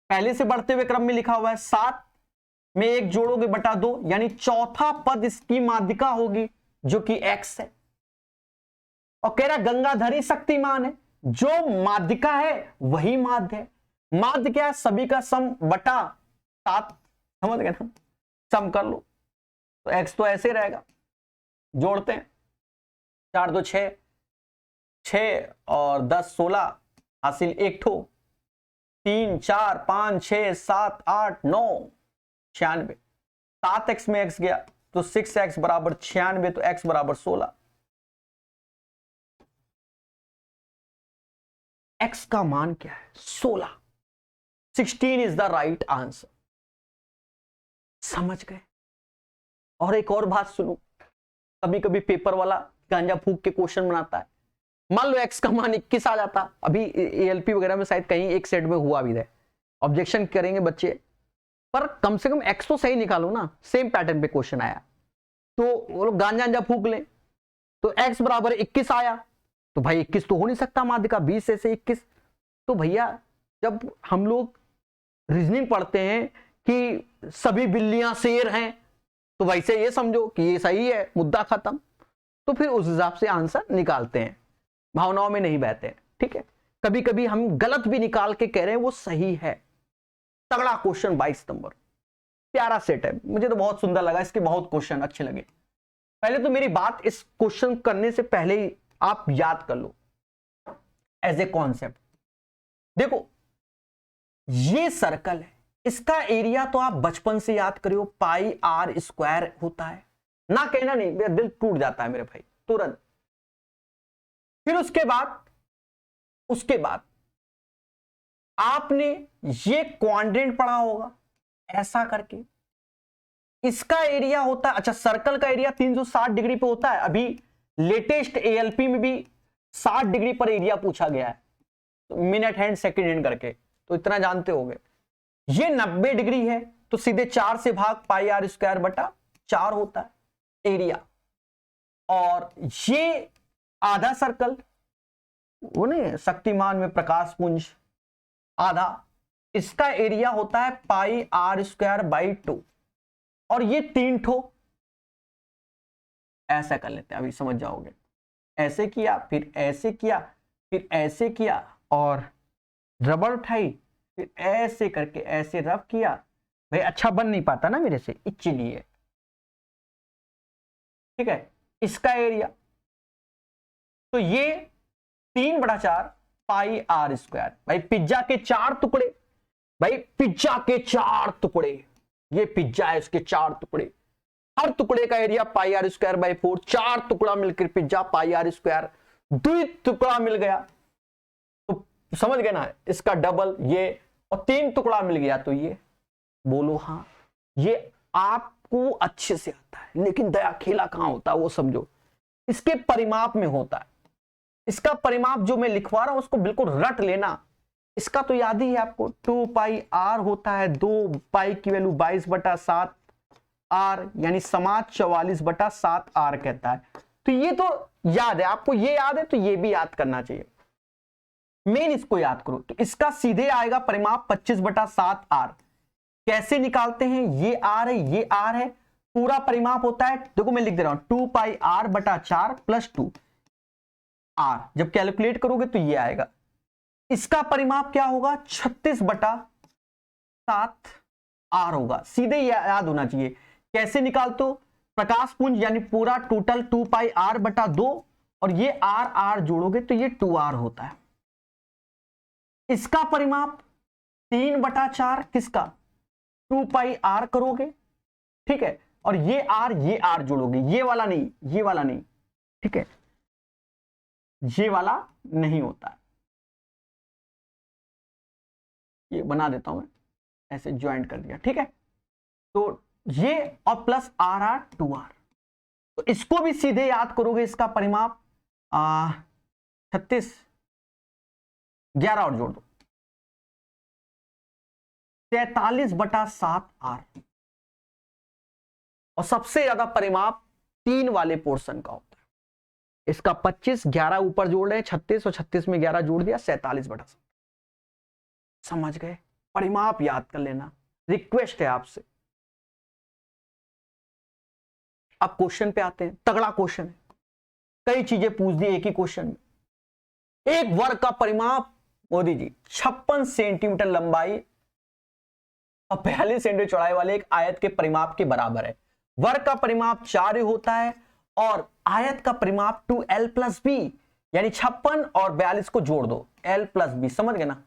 पहले से बढ़ते हुए क्रम में लिखा हुआ है, 7 में 1 जोड़ोगे बटा 2, यानी चौथा पद इसकी माध्यिका होगी जो कि x है। और कह रहा गंगाधरी शक्तिमान है, जो माध्यिका है वही माध्य है। माध्य क्या है, सभी का सम बटा 7, समझ गए ना, सम कर लो, तो x तो ऐसे रहेगा, जोड़ते हैं, 4 2 6, 6 और 10 16, हासिल 1 ठो, 3 4 5 6 7 8 9 96, 7x में x गया तो 6x बराबर 96, तो x बराबर 16। x का मान क्या है, 16, 16 इज द राइट आंसर, समझ गए। और एक और बात सुनो, कभी कभी पेपर वाला गांजा फूक के क्वेश्चन बनाता है, मान लो x का मान 21 आ जाता, अभी ALP वगैरह में शायद कहीं एक सेट में हुआ भी है, ऑब्जेक्शन करेंगे बच्चे, पर कम से कम x तो सही निकालो ना, सेम पैटर्न पे क्वेश्चन आया, तो वो लोग गांजा फूक लें, तो x बराबर 21 आया, तो भाई 21 तो हो नहीं सकता माध्य का, 20 से 21, तो भैया जब हम लोग रीजनिंग पढ़ते हैं कि सभी बिल्लियां शेर हैं, तो वैसे ये समझो कि ये सही है, मुद्दा खत्म, तो फिर उस हिसाब से आंसर निकालते हैं, भावनाओं में नहीं बहते हैं, ठीक है। कभी कभी हम गलत भी निकाल के कह रहे हैं वो सही है। तगड़ा क्वेश्चन 22 नंबर, प्यारा सेट है, मुझे तो बहुत सुंदर लगा, इसके बहुत क्वेश्चन अच्छे लगे। पहले तो मेरी बात इस क्वेश्चन करने से पहले ही आप याद कर लो एज ए कॉन्सेप्ट, देखो ये सर्कल है, इसका एरिया तो आप बचपन से याद करियो, पाई आर स्क्वायर होता है ना, कहना नहीं, मेरा दिल टूट जाता है मेरे भाई तुरंत। फिर उसके बाद आपने ये क्वाड्रेंट पढ़ा होगा ऐसा करके, इसका एरिया होता है, अच्छा सर्कल का एरिया 360 डिग्री पे होता है, अभी लेटेस्ट एएलपी में भी 60 डिग्री पर एरिया पूछा गया है, तो मिनट हैंड सेकंड हैंड करके, तो इतना जानते होंगे। ये 90 डिग्री है तो सीधे 4 से भाग, पाई आर स्क्वायर बटा 4 होता है एरिया। और ये आधा सर्कल, वो नहीं शक्तिमान में प्रकाश पुंज आधा, इसका एरिया होता है पाई आर स्क्वायर बाई 2, और ये 3 ठो, ऐसा कर लेते हैं, अभी समझ जाओगे। ऐसे किया, फिर ऐसे किया, फिर ऐसे किया, और रबड़ उठाई, फिर ऐसे करके ऐसे रब किया। भाई अच्छा बन नहीं पाता ना मेरे से, इसलिए ठीक है। इसका एरिया तो ये 3/4 पाई आर स्क्वायर। भाई पिज्जा के 4 टुकड़े, भाई पिज्जा के 4 टुकड़े, ये पिज्जा है, इसके 4 टुकड़े, हर टुकड़े का area pi r square by 4, 4 टुकड़ा मिलकर पिज्जा पाई आर स्क्वायर, 2 टुकड़ा मिल गया तो समझ गए ना, इसका डबल ये, और 3 टुकड़ा मिल गया तो ये। बोलो हाँ, ये आपको अच्छे से आता है, लेकिन दया खेला कहां होता है वो समझो, इसके परिमाप में होता है। इसका परिमाप जो मैं लिखवा रहा हूं उसको बिल्कुल रट लेना, इसका तो याद ही है आपको, 2 पाई आर होता है, 2 पाई की वैल्यू 22/7 आर, यानी समाज 44/7 आर कहता है। तो ये तो याद है आपको, ये याद है तो ये भी याद करना चाहिए, मेन इसको याद करो। तो इसका सीधे आएगा परिमाप 25/7 आर। कैसे निकालते हैं, ये आर है, ये आर है, पूरा परिमाप होता है, देखो मैं लिख दे रहा हूं 2 पाई आर बटा 4 प्लस 2 आर, जब कैलकुलेट करोगे तो ये आएगा। इसका परिमाप क्या होगा, 36/7 आर होगा, सीधे याद होना चाहिए। कैसे निकालते हो, प्रकाश पुंज यानी पूरा टोटल 2 पाई आर बटा 2, और ये आर आर जोड़ोगे तो ये 2r होता है। इसका परिमाप 3/4 किसका, 2 पाई आर करोगे, ठीक है, और ये आर जोड़ोगे, ये वाला नहीं, ये वाला नहीं, ठीक है, ये वाला नहीं होता है, ये बना देता हूं मैं, ऐसे ज्वाइंट कर दिया, ठीक है। तो ये और प्लस आर 2r, तो इसको भी सीधे याद करोगे, इसका परिमाप 36, 11 और जोड़ दो, 43/7 आर। और सबसे ज्यादा परिमाप 3 वाले पोर्शन का होता है, इसका 25, 11 ऊपर जोड़ रहे हैं 36, और 36 में 11 जोड़ दिया 47/7। समझ गए, परिमाप याद कर लेना, रिक्वेस्ट है आपसे। अब क्वेश्चन पे आते हैं, तगड़ा क्वेश्चन है, कई चीजें पूछ दी एक ही क्वेश्चन में। एक वर्ग का परिमाप मोदी जी 56 सेंटीमीटर लंबाई और 42 सेंटीमीटर चौड़ाई वाले एक आयत के परिमाप के बराबर है। वर्ग का परिमाप 4 होता है और आयत का परिमाप 2l + b, यानी 56 और 42 को जोड़ दो, l + b, समझ गए ना,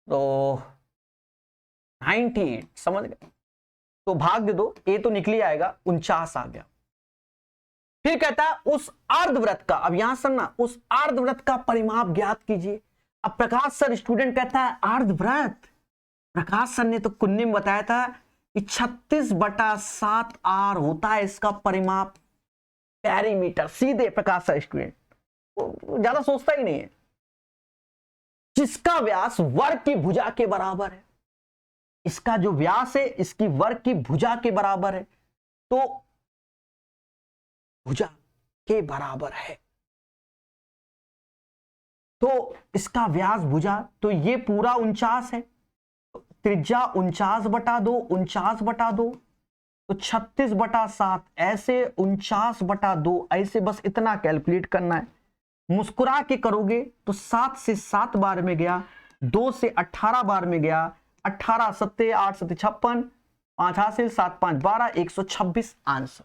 तो 98, समझ गए, तो भाग दे दो, ए तो निकली आएगा, 49 आ गया। फिर कहता है उस अर्धवृत्त का, अब यहां सुनना, उस अर्धवृत्त का परिमाप ज्ञात कीजिए। अब प्रकाश सर, स्टूडेंट कहता है अर्धवृत्त, प्रकाश सर ने तो कुन्नी में बताया था कि 36/7 आर होता है इसका परिमाप, पेरीमीटर, सीधे प्रकाश सर, स्टूडेंट ज्यादा सोचता ही नहीं है। जिसका व्यास वर्ग की भुजा के बराबर है, इसका जो व्यास है इसकी वर्ग की भुजा के बराबर है, तो भुजा के बराबर है, तो इसका व्यास भुजा, तो ये पूरा 49 है, त्रिज्या 49/2, 49/2, तो 36/7, ऐसे 49/2, ऐसे बस इतना कैलकुलेट करना है। मुस्कुरा के करोगे तो 7 से 7 बार में गया, 2 से 18 बार में गया, 18 7 8 7 56, 5 हासिल, 7 5 12, 126 आंसर।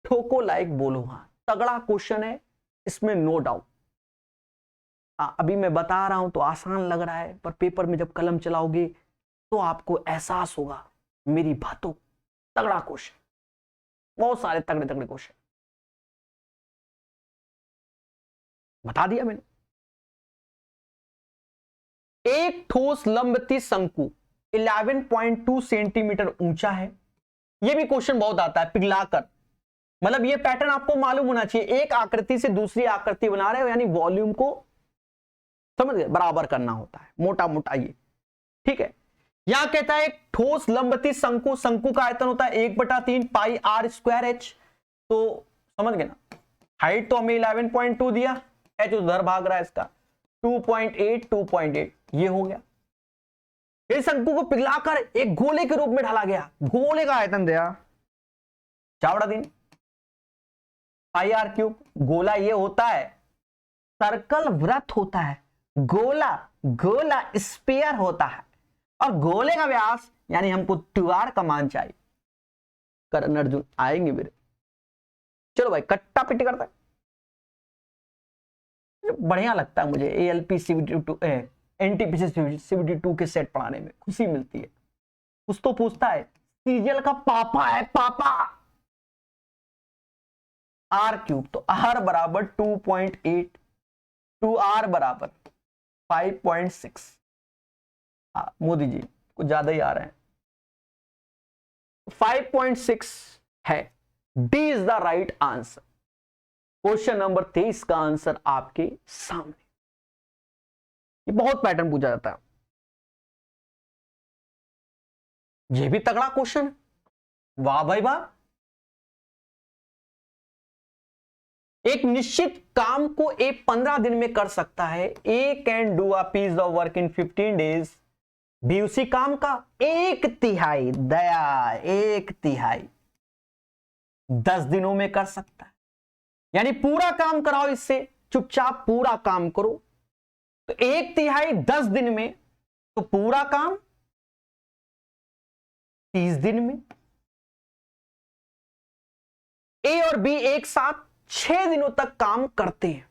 ठोको लाइक, बोलो हाँ, तगड़ा क्वेश्चन है, इसमें नो डाउट। अभी मैं बता रहा हूं तो आसान लग रहा है, पर पेपर में जब कलम चलाओगे तो आपको एहसास होगा मेरी बातों। तगड़ा क्वेश्चन, बहुत सारे तगड़े तगड़े क्वेश्चन बता दिया मैंने। एक ठोस लंबती शंकु 11.2 सेंटीमीटर ऊंचा है। यह भी क्वेश्चन बहुत आता है, पिघलाकर, मतलब ये पैटर्न आपको मालूम होना चाहिए। एक आकृति से दूसरी आकृति बना रहे हो, यानी वॉल्यूम को समझ गए, बराबर करना होता है, मोटा मोटा ये, ठीक है। यहां कहता है ठोस लंबती शंकु, शंकु का आयतन होता है 1/3 पाई आर स्क्वायर एच। तो समझ गए ना, हाइट तो हमें 11.2 दिया, एच उधर भाग रहा है इसका 2.8 2.8, ये हो गया। इस शंकु को पिघलाकर एक गोले के रूप में ढाला गया। गोले का आयतन दिया चावड़ा दिन पाई आर क्यूब। गोला ये होता है, सर्कल वृत्त होता है, गोला गोला स्फीयर होता है, और गोले का व्यास यानी हमको 2r का मान चाहिए। करण अर्जुन आएंगे मेरे। चलो भाई कट्टा पिट्टी करता है, बढ़िया लगता है मुझे एएलपी CBT2 एनटीपीसी CBT2 के सेट पढ़ाने में खुशी मिलती है। कुछ तो पूछता है सीजीएल का पापा है पापा, आर क्यूब, तो आर बराबर 2.8, 2r बराबर 5.6। मोदी जी कुछ ज्यादा ही आ रहे हैं, 5.6 है। D is the right answer. Question number 23 का आंसर आपके सामने। ये बहुत पैटर्न पूछा जाता है, ये भी तगड़ा क्वेश्चन, वाह भाई वाह। एक निश्चित काम को ए 15 दिन में कर सकता है। A can do a piece of work in 15 days. B उसी काम का 1/3, दया 1/3 10 दिनों में कर सकता है। यानी पूरा काम कराओ इससे, चुपचाप पूरा काम करो, तो 1/3 10 दिन में, तो पूरा काम 30 दिन में। ए और बी एक साथ 6 दिनों तक काम करते हैं।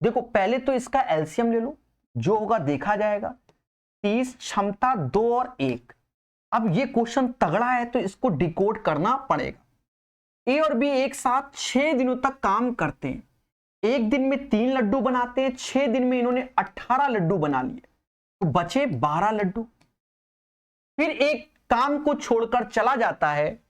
देखो पहले तो इसका एलसीएम ले लो, जो होगा देखा जाएगा। 30 क्षमता 2 और 1। अब ये क्वेश्चन तगड़ा है तो इसको डिकोड करना पड़ेगा। ए और बी एक साथ 6 दिनों तक काम करते हैं। एक दिन में 3 लड्डू बनाते हैं, 6 दिन में इन्होंने 18 लड्डू बना लिए, तो बचे 12 लड्डू। फिर एक काम को छोड़कर चला जाता है,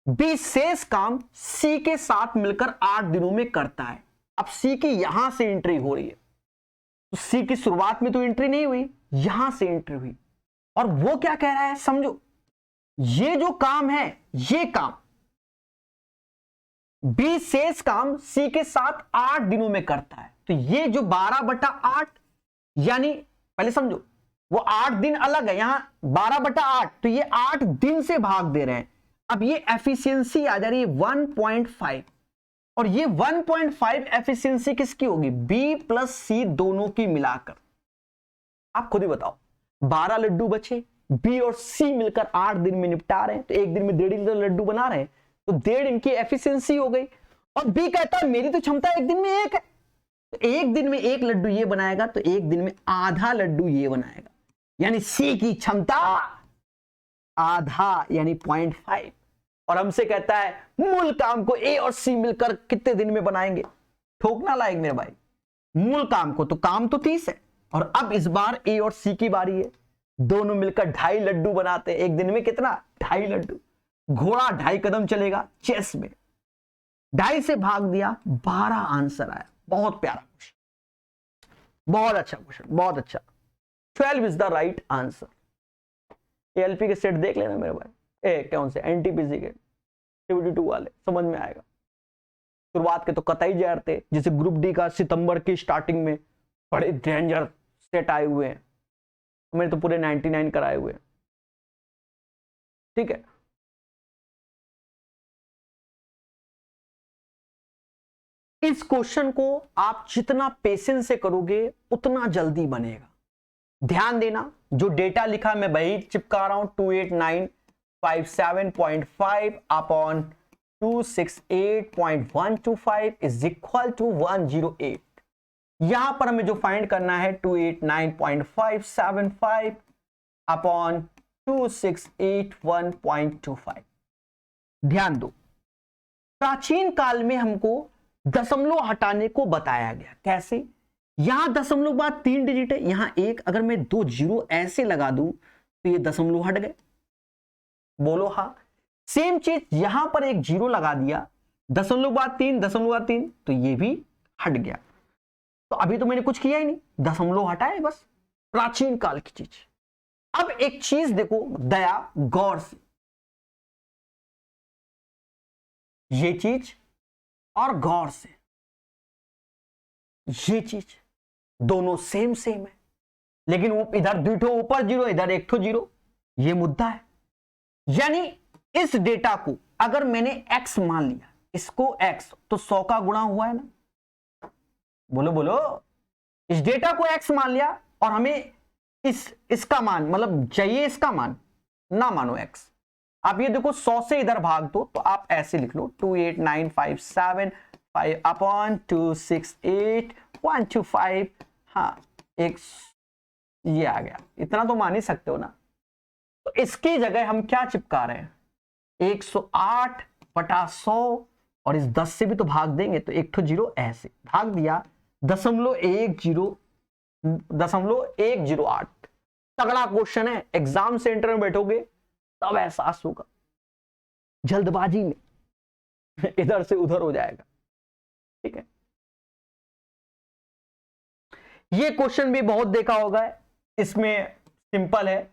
बी शेष काम सी के साथ मिलकर 8 दिनों में करता है। अब सी की यहां से एंट्री हो रही है, तो सी की शुरुआत में तो एंट्री नहीं हुई, यहां से एंट्री हुई। और वो क्या कह रहा है समझो, ये जो काम है, ये काम बी शेष काम सी के साथ 8 दिनों में करता है। तो ये जो 12/8, यानी पहले समझो वो 8 दिन अलग है, यहां 12/8, तो ये 8 दिन से भाग दे रहे हैं। अब ये एफिशिएंसी आ जा रही है 1.5, और ये 1.5 एफिशिएंसी किसकी होगी, बी प्लस सी दोनों की मिलाकर। आप खुद ही बताओ, 12 लड्डू बचे, बी और सी मिलकर 8 दिन में निपटा रहे हैं, तो एक दिन में 1.5 लड्डू बना रहे हैं, तो 1.5 इनकी एफिशिएंसी हो गई। और बी कहता है मेरी तो क्षमता एक दिन में 1 है, तो एक दिन में 1 लड्डू ये बनाएगा, तो एक दिन में आधा लड्डू ये बनाएगा, यानी सी की क्षमता आधा, यानी 0.5। और हमसे कहता है मूल काम को ए और सी मिलकर कितने दिन में बनाएंगे। ठोकना लायक मेरे भाई, मूल काम को, तो काम तो 30 है, और अब इस बार ए और सी की बारी है, दोनों मिलकर 2.5 लड्डू बनाते हैं। एक दिन में कितना, 2.5 लड्डू। घोड़ा 2.5 कदम चलेगा चेस में, 2.5 से भाग दिया, 12 आंसर आया। बहुत प्यारा क्वेश्चन, बहुत अच्छा क्वेश्चन, बहुत अच्छा। 12 is the right answer. ALP के सेट देख लेना मेरे भाई, कौन से एनटीपीसी के CBT2 वाले, समझ में आएगा। शुरुआत के तो कतई जहर थे, जैसे ग्रुप डी का सितंबर की स्टार्टिंग में बड़े डेंजर सेट आए हुए हैं, मैंने तो पूरे 99 कराए हुए हैं, ठीक है। इस क्वेश्चन को आप जितना पेशेंस से करोगे उतना जल्दी बनेगा। ध्यान देना, जो डेटा लिखा मैं वही चिपका रहा हूं, 28957.5 अपॉन 268.125 इज इक्वल टू 108। यहां पर हमें जो फाइंड करना है 289.575 अपॉन 2681.25। ध्यान दो, प्राचीन काल में हमको दशमलव हटाने को बताया गया। कैसे? यहां दशमलव बाद 3 डिजिट है, यहां 1, अगर मैं 2 जीरो ऐसे लगा दूं तो ये दशमलव हट गए। बोलो हाँ। सेम चीज यहां पर एक जीरो लगा दिया, दशमलव बाद 3, दशमलव बाद 3, तो ये भी हट गया। तो अभी तो मैंने कुछ किया ही नहीं, दशमलव हटाए बस, प्राचीन काल की चीज। अब एक चीज देखो दया गौर से, ये चीज और गौर से ये चीज दोनों सेम सेम है, लेकिन इधर दुठो ऊपर जीरो, इधर एक ठो जीरो, ये मुद्दा है। यानी इस डेटा को अगर मैंने x मान लिया, इसको x, तो 100 का गुणा हुआ है ना। बोलो बोलो, इस डेटा को x मान लिया और हमें इसका मान मतलब चाहिए, इसका मान ना मानो x। आप ये देखो 100 से इधर भाग दो तो आप ऐसे लिख लो 289.575 अपॉन 268.125। हाँ, एक ये आ गया, इतना तो मान ही सकते हो ना। तो इसकी जगह हम क्या चिपका रहे हैं, 108/100, और इस 10 से भी तो भाग देंगे, तो एक ठो जीरो ऐसे भाग दिया, 0.108। तगड़ा क्वेश्चन है, एग्जाम सेंटर में बैठोगे तब एहसास होगा, जल्दबाजी में इधर से उधर हो जाएगा। ठीक है, ये क्वेश्चन भी बहुत देखा होगा, इसमें सिंपल है।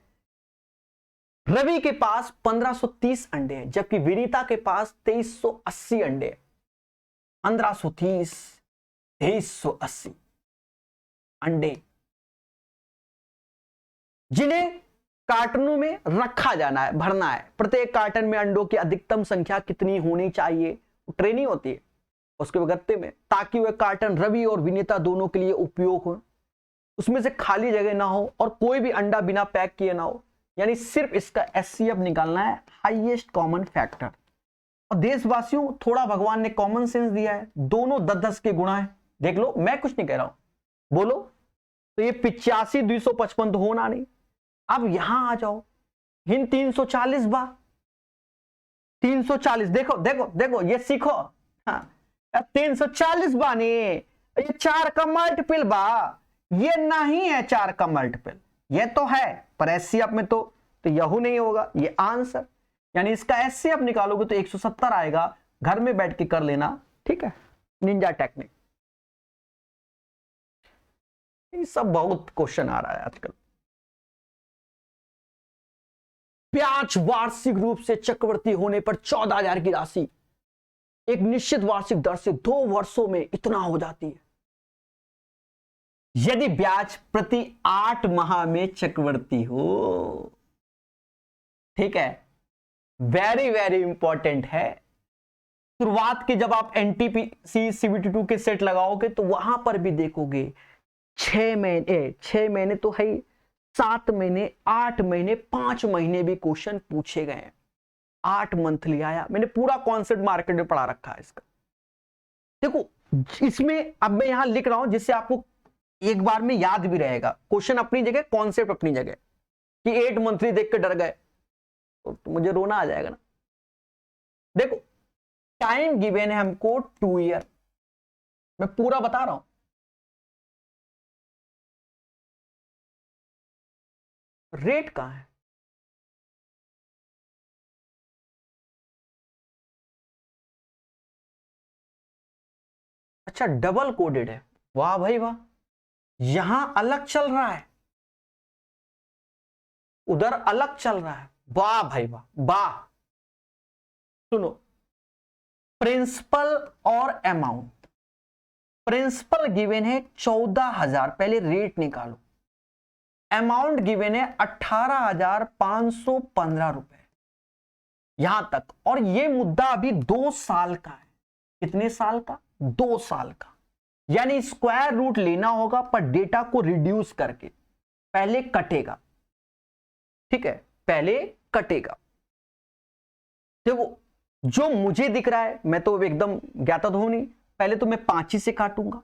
रवि के पास 1530 अंडे हैं, जबकि विनीता के पास 2380 अंडे हैं। 1530, 2380 अंडे जिन्हें कार्टनों में रखा जाना है, भरना है। प्रत्येक कार्टन में अंडों की अधिकतम संख्या कितनी होनी चाहिए, ट्रेनिंग होती है उसके गत्ते में, ताकि वह कार्टन रवि और विनीता दोनों के लिए उपयोग हो, उसमें से खाली जगह ना हो और कोई भी अंडा बिना पैक किए ना हो। यानी सिर्फ इसका एचसीएफ निकालना है, हाईएस्ट कॉमन फैक्टर। और देशवासियों, थोड़ा भगवान ने कॉमन सेंस दिया है, दोनों 10-10 के गुणा है। देख लो, मैं कुछ नहीं कह रहा हूं, बोलो। तो ये 85 255 तो होना नहीं। अब यहां आ जाओ, हिंद 340 बा, 340, देखो देखो देखो, ये सीखो। हाँ, 340 बा ने, ये 4 का मल्टीपल बा, ये नहीं है 4 का मल्टीपल, ये तो है पर एचसीएफ में तो यहू नहीं होगा, ये आंसर। यानी इसका एचसीएफ निकालोगे तो 170 आएगा। घर में बैठ के कर लेना, ठीक है, निंजा टेक्निक। ये सब बहुत क्वेश्चन आ रहा है आजकल। ब्याज वार्षिक रूप से चक्रवृद्धि होने पर 14,000 की राशि एक निश्चित वार्षिक दर से 2 वर्षों में इतना हो जाती है। यदि ब्याज प्रति 8 माह में चक्रवृद्धि हो, ठीक है, वेरी वेरी इंपॉर्टेंट है। शुरुआत के जब आप एनटीपीसी सीबीटी 2 के सेट लगाओगे तो वहां पर भी देखोगे 6 महीने तो है, 7 महीने, 8 महीने, 5 महीने भी क्वेश्चन पूछे गए। 8 मंथली आया, मैंने पूरा कॉन्सेप्ट मार्केट में पढ़ा रखा है इसका। देखो इसमें अब मैं यहां लिख रहा हूं जिससे आपको एक बार में याद भी रहेगा। क्वेश्चन अपनी जगह, कॉन्सेप्ट अपनी जगह। कि 8 मंथली देख के डर गए तो मुझे रोना आ जाएगा ना। देखो टाइम गिवन है हमको 2 ईयर, मैं पूरा बता रहा हूं। रेट कहां है, अच्छा डबल कोडेड है, वाह भाई वाह। यहां अलग चल रहा है, उधर अलग चल रहा है, वाह भाई वाह वाह। सुनो, प्रिंसिपल और अमाउंट। प्रिंसिपल गिवन है 14,000, पहले रेट निकालो। अमाउंट गिवन है 18,515 रुपए, यहां तक। और ये मुद्दा अभी 2 साल का है। कितने साल का? 2 साल का। यानी स्क्वायर रूट लेना होगा पर डेटा को रिड्यूस करके, पहले कटेगा, ठीक है, पहले कटेगा। देखो जो मुझे दिख रहा है, मैं तो एकदम ज्ञाता तो हूं नहीं, पहले तो मैं 5 ही से काटूंगा,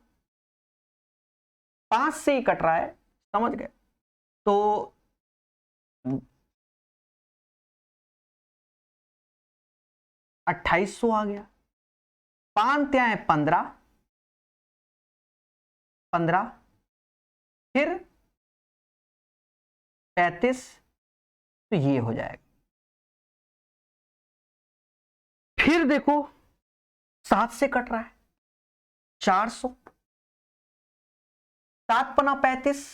5 से ही कट रहा है, समझ गए? तो 2800 आ गया, 5 त्या है 15, 15 फिर 35, तो ये हो जाएगा। फिर देखो 7 से कट रहा है, 400, 7 पना 35,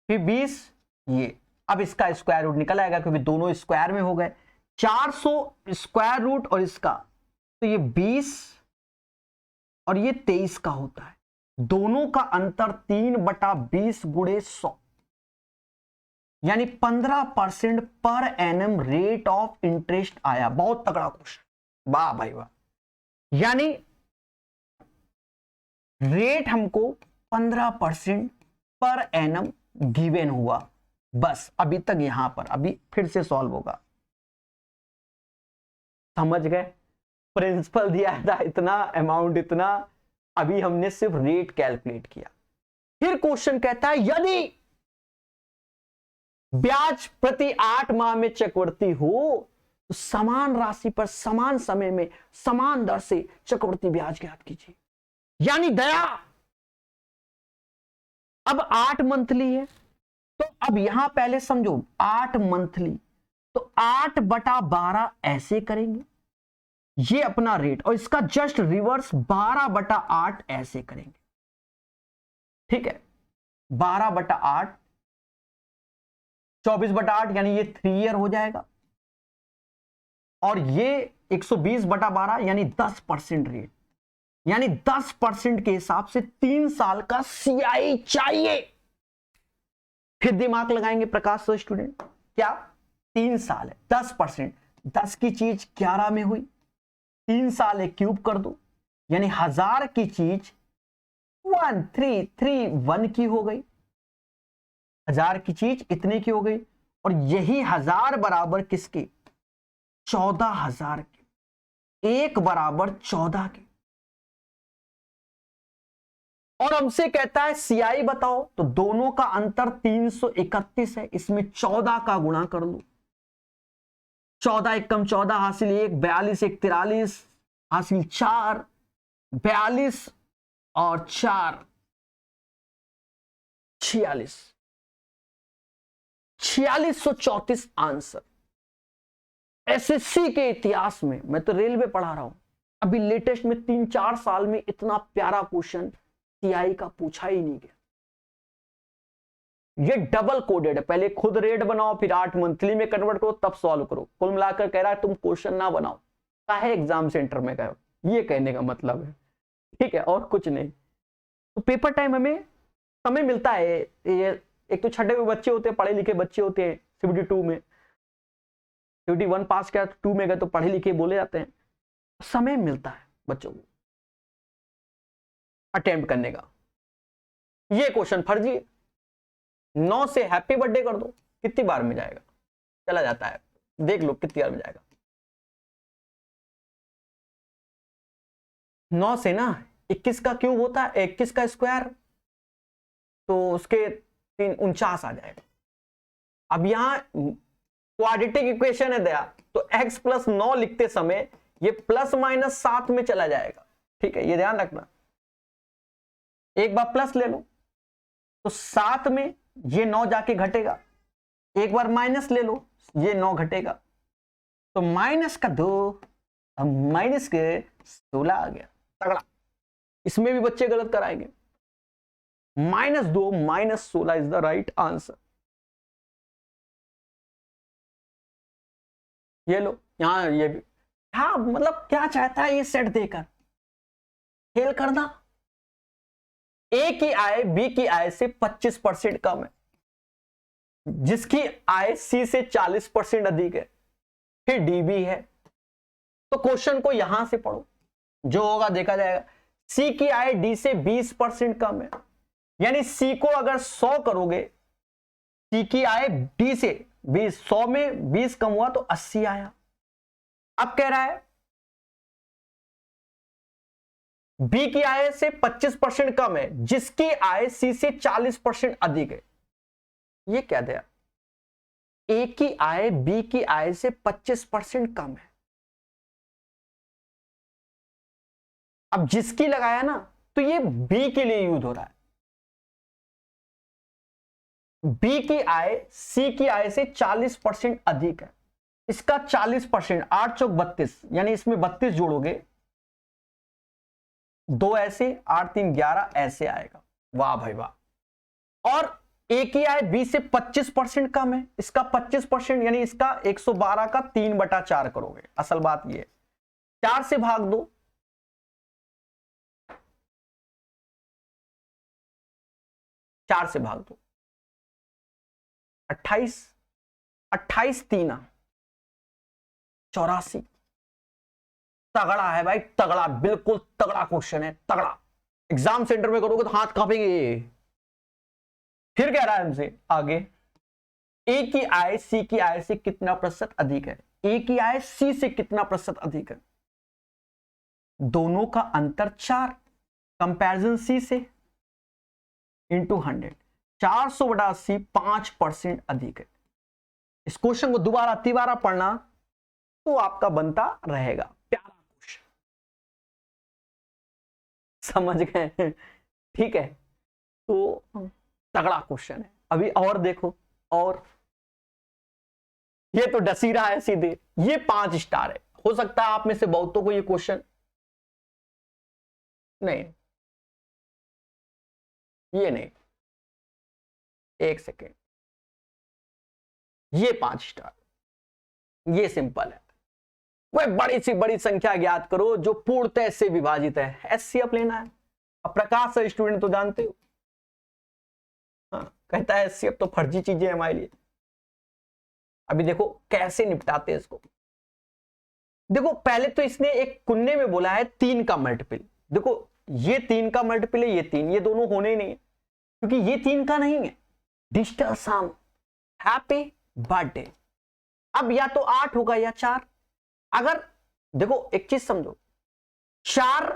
फिर 20, ये अब इसका स्क्वायर रूट निकल आएगा क्योंकि दोनों स्क्वायर में हो गए। 400 स्क्वायर रूट और इसका, तो ये 20 और ये 23 का होता है। दोनों का अंतर 3/20 गुणे 100, यानी 15% per annum rate of interest आया। बहुत तगड़ा क्वेश्चन, वाह भाई वाह। यानी रेट हमको 15% पर एनम गिवन हुआ। बस अभी तक यहां पर, अभी फिर से सॉल्व होगा। समझ गए? प्रिंसिपल दिया था इतना, अमाउंट इतना, अभी हमने सिर्फ रेट कैलकुलेट किया। फिर क्वेश्चन कहता है यदि ब्याज प्रति 8 माह में चक्रवृद्धि हो तो समान राशि पर समान समय में समान दर से चक्रवृद्धि ब्याज ज्ञात कीजिए। यानी दया अब 8 मंथली है, तो अब यहां पहले समझो 8 मंथली, तो 8/12 ऐसे करेंगे, ये अपना रेट, और इसका जस्ट रिवर्स 12/8 ऐसे करेंगे। ठीक है, 12/8, 24/8, यानी ये 3 ईयर हो जाएगा, और ये 120/12 यानी 10% रेट, यानी 10% के हिसाब से 3 साल का सीआई चाहिए। फिर दिमाग लगाएंगे प्रकाश स्टूडेंट, क्या 3 साल है, 10%, 10 की चीज 11 में हुई, 3 साल है, क्यूब कर दो, यानी 1000 की चीज 1331 की हो गई, 1000 की चीज इतने की हो गई, और यही 1000 बराबर किसके? 14,000 के, 1 बराबर 14 के। और हमसे कहता है सीआई बताओ, तो दोनों का अंतर 331 है, इसमें 14 का गुणा कर लो, 14 एकम 14 हासिल 1, 42 1 43 हासिल 4, 42 और 4 46, 4634 आंसर। एसएससी के इतिहास में, मैं तो रेलवे पढ़ा रहा हूं, अभी लेटेस्ट में 3-4 साल में इतना प्यारा क्वेश्चन सीआई का पूछा ही नहीं गया। ये डबल कोडेड है, पहले खुद रेट बनाओ, फिर 8 मंथली में कन्वर्ट करो, तब सॉल्व करो। कुल मिलाकर कह रहा है तुम क्वेश्चन ना बनाओ, काहे एग्जाम सेंटर में गए, ये कहने का मतलब है। ठीक है, और कुछ नहीं। तो पेपर टाइम हमें समय मिलता है, ये एक तो छठे में बच्चे होते हैं, पढ़े लिखे बच्चे होते हैं, सीबीटी 2 में, सीबीटी 1 पास किया, 2 में गए तो पढ़े लिखे बोले जाते हैं, समय मिलता है बच्चों को अटेम्प्ट करने का। ये क्वेश्चन फर्जी है, 9 से हैप्पी बर्थडे कर दो, कितनी बार में जाएगा? चला जाता है, देख लो कितनी बार में जाएगा। 9 से ना 21 का क्यूब होता है, 21 का स्क्वायर, तो उसके 49 आ जाएगा। अब यहां क्वाड्रेटिक इक्वेशन है दया, तो x + 9 लिखते समय ये ±7 में चला जाएगा। ठीक है, ये ध्यान रखना, एक बार प्लस ले लो तो 7 में ये 9 जाके घटेगा, एक बार माइनस ले लो, ये 9 घटेगा, तो -2, माइनस के 16 आ गया। तगड़ा, इसमें भी बच्चे गलत कराएंगे। -2 -16 इज द राइट आंसर। ये लो, यहां ये भी, हाँ मतलब क्या चाहता है ये सेट देकर खेल करना। ए की आय बी की आय से 25% कम है, जिसकी आय सी से 40% अधिक है, फिर डी भी है, तो क्वेश्चन को यहां से पढ़ो, जो होगा देखा जाएगा। सी की आय डी से 20% कम है, यानी सी को अगर 100 करोगे, सी की आय डी से 20, 100 में 20 कम हुआ तो 80 आया। अब कह रहा है बी की आय से 25% कम है, जिसकी आय सी से 40% अधिक है। ये क्या दिया? ए की आय बी की आय से 25% कम है। अब जिसकी लगाया ना, तो ये बी के लिए यूज हो रहा है। बी की आय सी की आय से 40% अधिक है। इसका 40%, 8 चौक 32, यानी इसमें 32 जोड़ोगे, 2 ऐसे, 8 3 11 ऐसे आएगा। वाह भाई वाह। और ए की आय बी से 25% कम है, इसका 25%, यानी इसका 112 का 3/4 करोगे। असल बात ये 4 से भाग दो, 4 से भाग दो, 28, 28 3 84। तगड़ा है भाई, तगड़ा, बिल्कुल तगड़ा क्वेश्चन है, तगड़ा। एग्जाम सेंटर में करोगे तो हाथ कांपेंगे। फिर कह रहा है हमसे आगे, ए की आय सी की आय से कितना प्रतिशत अधिक है? ए की आय सी से कितना प्रतिशत अधिक है? दोनों का अंतर 4, कंपैरिजन सी से इंटू 100, 400/80 5% अधिक है। इस क्वेश्चन को दोबारा तिबारा पढ़ना तो आपका बनता रहेगा। प्यारा क्वेश्चन, समझ गए? ठीक है, तो तगड़ा क्वेश्चन है। अभी और देखो, और ये तो डसी रहा है सीधे, ये 5 स्टार है। हो सकता है आप में से बहुतों को ये क्वेश्चन नहीं, ये नहीं, एक सेकेंड, ये 5 स्टार, ये सिंपल है। वह बड़ी सी बड़ी संख्या ज्ञात करो जो पूर्णतः से विभाजित है। एचसीएफ लेना है। अब प्रकाश से स्टूडेंट तो जानते हो, हाँ, कहता है एचसीएफ तो फर्जी चीजें है हमारे लिए। अभी देखो कैसे निपटाते हैं इसको। देखो पहले तो इसने एक कुन्ने में बोला है 3 का मल्टीपल। देखो ये 3 का मल्टीपल है, ये 3, ये दोनों होने ही नहीं है, क्योंकि ये 3 का नहीं है। डिजिटल सम, हैप्पी बर्थडे। अब या तो 8 होगा या 4। अगर देखो एक चीज समझो, 4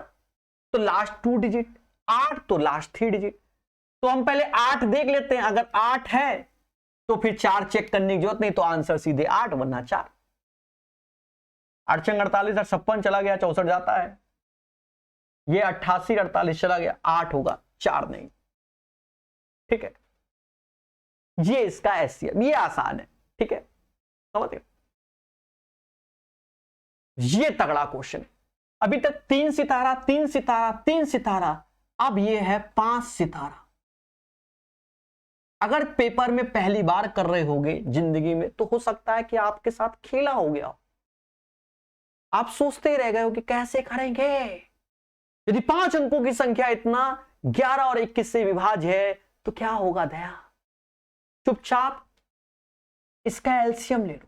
तो लास्ट 2 डिजिट, 8 तो लास्ट 3 डिजिट। तो हम पहले 8 देख लेते हैं, अगर 8 है तो फिर 4 चेक करने की जरूरत नहीं, तो आंसर सीधे 8 वरना 4। 8 छंग 48 और 56 चला गया, 64 जाता है। ये 88 48 चला गया, 8 होगा, 4 नहीं। ठीक है, ये इसका एचसीएफ, ये आसान है। ठीक है, समझ गए? ये तगड़ा क्वेश्चन है। अभी तक 3 सितारा 3 सितारा 3 सितारा, अब ये है 5 सितारा। अगर पेपर में पहली बार कर रहे होगे जिंदगी में, तो हो सकता है कि आपके साथ खेला हो गया, आप सोचते रह गए हो कि कैसे करेंगे। यदि 5 अंकों की संख्या इतना 11 और 21 से विभाज्य है तो क्या होगा दया? चुपचाप इसका एलसीएम ले लो,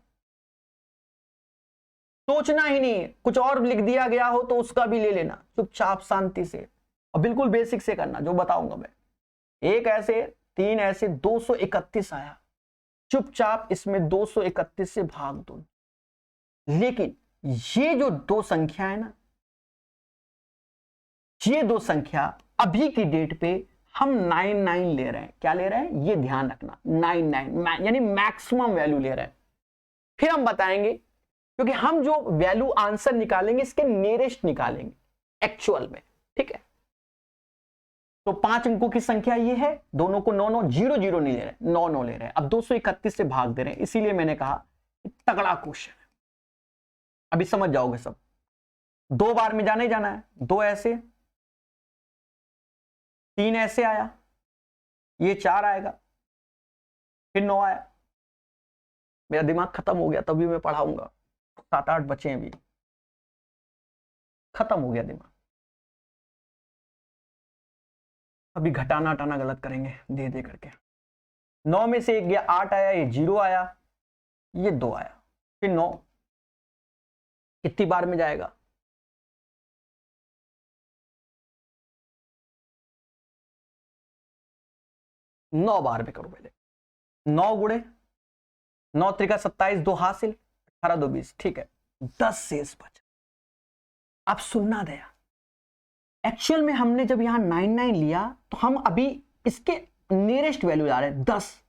सोचना ही नहीं। कुछ और लिख दिया गया हो तो उसका भी ले लेना, चुपचाप शांति से, और बिल्कुल बेसिक से करना जो बताऊंगा मैं। एक ऐसे 3 ऐसे 231 आया, चुपचाप इसमें 231 से भाग दो। लेकिन ये जो 2 संख्या है ना, ये 2 संख्या अभी की डेट पे हम 99 ले रहे हैं। क्या ले रहे हैं? ये ध्यान रखना, 99 यानी मैक्सिमम वैल्यू ले रहे हैं। फिर हम बताएंगे, क्योंकि हम जो वैल्यू आंसर निकालेंगे इसके नियरेस्ट निकालेंगे एक्चुअल में। ठीक है, तो 5 अंकों की संख्या ये है, दोनों को 9 9 0 0 नहीं ले रहे, 9 9 ले रहे हैं। अब 231 से भाग दे रहे हैं, इसीलिए मैंने कहा तगड़ा क्वेश्चन है। अभी समझ जाओगे सब। 2 बार में जाना ही जाना है, 2 ऐसे, 3 ऐसे आया, ये 4 आएगा, फिर 9 आया। मेरा दिमाग खत्म हो गया, तभी मैं पढ़ाऊंगा। 7 8 बचे हैं, भी खत्म हो गया दिमाग। अभी घटाना हटाना गलत करेंगे दे दे करके। 9 में से 1 गया, 8 आया, ये 0 आया, ये 2 आया, फिर 9 कितनी बार में जाएगा? 9 बार में करो पहले। 9 गुणे 9 त्रिका 27, 2 हासिल, 18 2 20, ठीक है, 10 शेष बचा। अब सुनना दया, एक्चुअल में हमने जब यहां 99 लिया तो हम अभी इसके नियरेस्ट वैल्यू ला रहे हैं 10,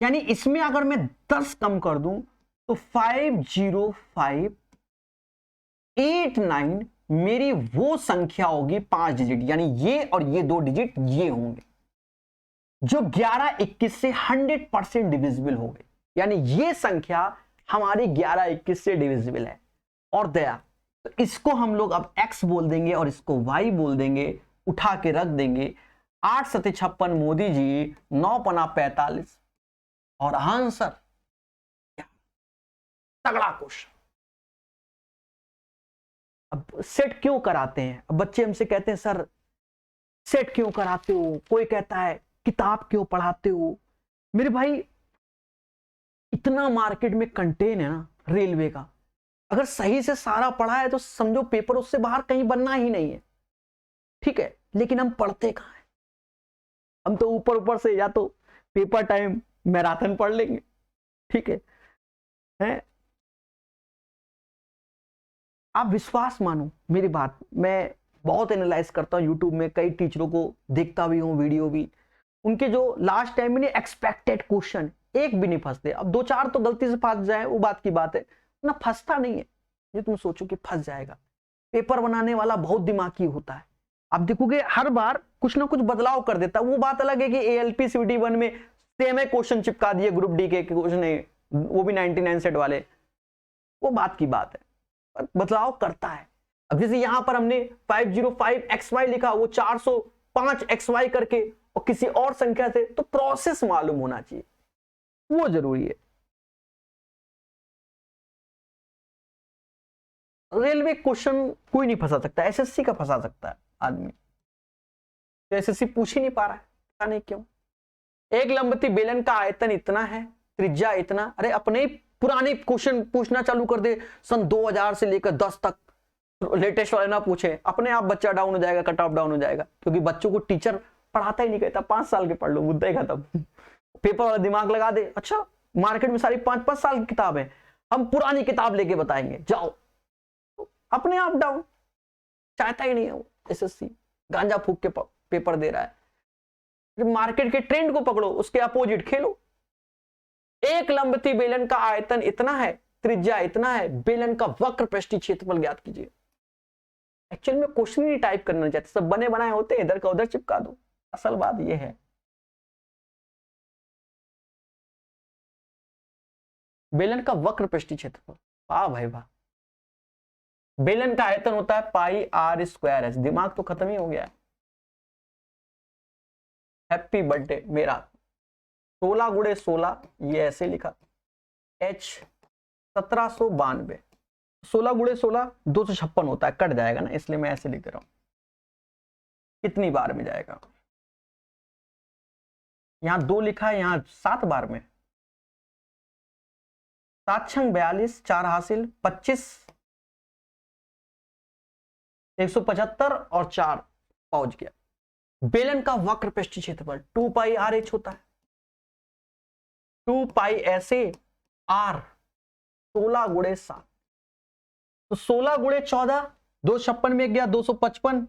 यानी इसमें अगर मैं 10 कम कर दूं तो 50589 मेरी वो संख्या होगी 5 डिजिट, यानी ये और ये 2 डिजिट ये होंगे जो 11 21 से 100% डिविजिबल हो गए, यानी ये संख्या हमारी 11 21 से डिविजिबल है। और दया, तो इसको हम लोग अब x बोल देंगे और इसको y बोल देंगे, उठा के रख देंगे। 8 सते 56 मोदी जी, 9 पना 45, और आंसर तगड़ा क्वेश्चन। अब सेट क्यों कराते हैं? अब बच्चे हमसे कहते हैं सर सेट क्यों कराते हो, कोई कहता है किताब क्यों पढ़ाते हो। मेरे भाई इतना मार्केट में कंटेन है ना रेलवे का, अगर सही से सारा पढ़ा है तो समझो पेपर उससे बाहर कहीं बनना ही नहीं है, ठीक है, लेकिन हम पढ़ते कहां हैं? हम तो ऊपर ऊपर से या तो पेपर टाइम मैराथन पढ़ लेंगे, ठीक है? आप विश्वास मानो मेरी बात, मैं बहुत एनालाइज करता हूं यूट्यूब में, कई टीचरों को देखता भी हूं, वीडियो भी, उनके जो लास्ट टाइम में एक्सपेक्टेड क्वेश्चन एक भी नहीं फंसते। अब 2-4 तो गलती से फंस जाए वो बात की बात है ना, फंसता नहीं है। ये तुम सोचो कि फंस जाएगा, पेपर बनाने वाला बहुत दिमागी होता है। आप देखोगे हर बार कुछ ना कुछ बदलाव कर देता है। वो बात अलग है कि ALP CBT 1 में सेम है क्वेश्चन चिपका दिए ग्रुप डी के क्वेश्चन है, वो भी 99 सेट वाले, वो बात की बात है, बदलाव करता है। अब जैसे यहां पर हमने 505xy लिखा, वो 405xy करके और किसी और संख्या से, तो प्रोसेस मालूम होना चाहिए, वो जरूरी है। रेलवे क्वेश्चन कोई नहीं फंसा सकता, SSC का फंसा सकता है आदमी, तो SSC पूछ ही नहीं पा रहा है, पता नहीं क्यों। एक लंबती बेलन का आयतन इतना है, त्रिज्या इतना, अरे अपने पुराने क्वेश्चन पूछना चालू कर दे, सन 2000 से लेकर 10 तक लेटेस्ट वाले ना पूछे, अपने आप बच्चा डाउन हो जाएगा, कट ऑफ डाउन हो जाएगा, क्योंकि बच्चों को टीचर पढ़ाता ही नहीं, कहता 5 साल के पढ़ लो, मुद्दा ही खत्म। पेपर वाला दिमाग लगा दे, अच्छा मार्केट में सारी 5-5 साल की किताब है, हम पुरानी किताब लेके बताएंगे, जाओ, तो अपने आप डाउन, चाहता ही नहीं है वो। SSC गांजा फूक के पेपर दे रहा है, मार्केट के ट्रेंड को पकड़ो, उसके अपोजिट खेलो। एक लंबती बेलन का आयतन इतना है, त्रिज्या इतना है, बेलन का वक्र पृष्ठीय क्षेत्रफल ज्ञात कीजिए। एक्चुअल में क्वेश्चन ही टाइप करना चाहते, सब बने बनाए होते हैं, इधर का उधर चिपका दो। असल बात यह है, बेलन का वक्र पृष्ठीय क्षेत्रफल, वाह भाई वाह। बेलन का आयतन होता है पाई r स्क्वायर एस, दिमाग तो खत्म ही हो गया है। हैप्पी बर्थडे मेरा, 16 गुणे 16, ये ऐसे लिखा, H 1792, 16 गुणे 16 256 होता है, कट जाएगा ना, इसलिए मैं ऐसे लिख रहा हूं। कितनी बार में जाएगा? यहां 2 लिखा है, यहां 7 बार में, 7 छंग 42, 4 हासिल 25, 175 और 4 पहुंच गया। बेलन का वक्र पृष्ठीय क्षेत्रफल 2 पाई आर एच होता है, 2 पाई ऐसे आर, 16 गुणे 7, तो 16 गुणे 14, 256 में गया 255,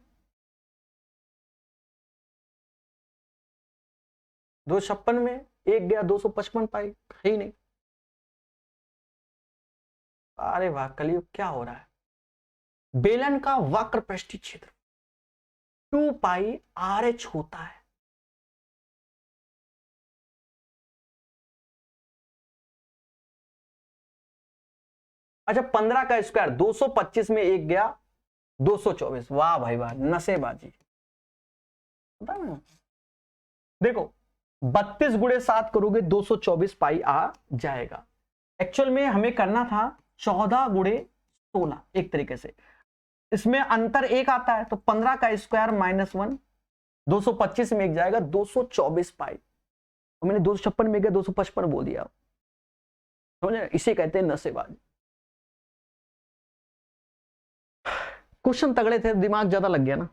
256 में एक गया 255 पाई, ही नहीं। अरे वाह, कलयुग क्या हो रहा है। बेलन का वक्र पृष्ठीय क्षेत्र 2 पाई आर एच होता है। अच्छा 15 का स्क्वायर 225 में एक गया 224, वाह भाई वाह, नसेबाजी। देखो 32 गुणे 7 करोगे 224 पाई आ जाएगा। एक्चुअल में हमें करना था 14 गुणे 16, एक तरीके से इसमें अंतर एक आता है, तो 15 का स्क्वायर -1, 225 में एक जाएगा 224 पाई, तो मैंने 256 में गया 255 बोल दिया, समझे? इसे कहते हैं नसेबाजी। क्वेश्चन तगड़े थे, दिमाग ज्यादा लग गया ना।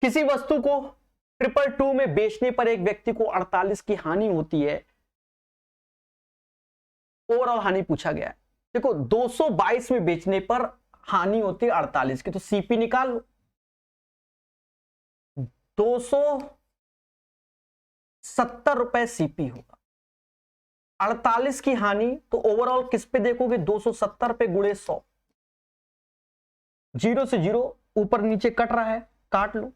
किसी वस्तु को 222 में बेचने पर एक व्यक्ति को 48 की हानि होती है, ओवरऑल हानि पूछा गया है। देखो 222 में बेचने पर हानि होती है 48 की, तो सीपी निकाल लो। 270 रुपए सीपी होगा, 48 की हानि, तो ओवरऑल किस पे देखोगे, 270 पे गुणे 100, 0 से 0 ऊपर नीचे कट रहा है, काट लो।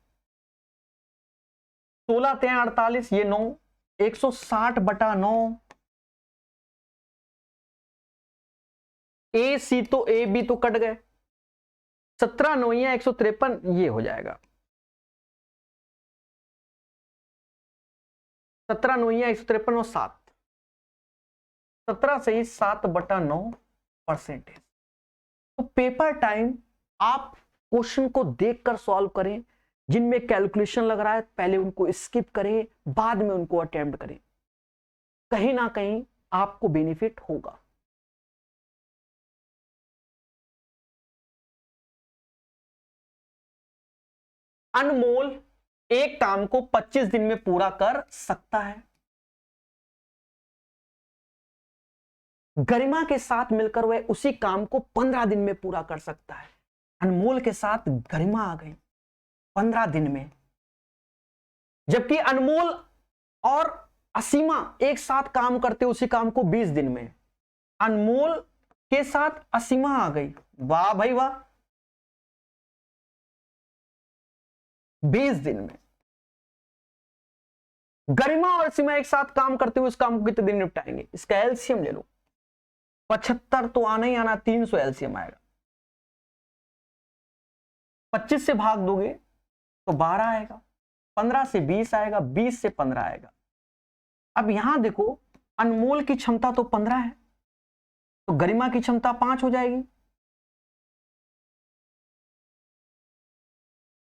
16 × 48, ये 9, 160/9। ए सी तो ए बी तो कट गए, 17 9 153, ये हो जाएगा 17 9 153 और 7, 17 से ही 7/9%। तो पेपर टाइम आप क्वेश्चन को देखकर सॉल्व करें, जिनमें कैलकुलेशन लग रहा है पहले उनको स्किप करें, बाद में उनको अटेम्प्ट करें, कहीं ना कहीं आपको बेनिफिट होगा। अनमोल एक काम को 25 दिन में पूरा कर सकता है। गरिमा के साथ मिलकर वह उसी काम को 15 दिन में पूरा कर सकता है। अनमोल के साथ गरिमा आ गई 15 दिन में, जबकि अनमोल और असीमा एक साथ काम करते उसी काम को 20 दिन में। अनमोल के साथ असीमा आ गई, वाह भाई वाह, 20 दिन में। गरिमा और असीमा एक साथ काम करते हुए उस काम को कितने दिन निपटाएंगे? इसका एलसीएम ले लो, 75 तो आना ही आना, 300 एलसीएम आएगा। 25 से भाग दोगे तो 12 आएगा, 15 से 20 आएगा, 20 से 15 आएगा। अब यहां देखो, अनमोल की क्षमता तो 15 है, तो गरिमा की क्षमता 5 हो जाएगी।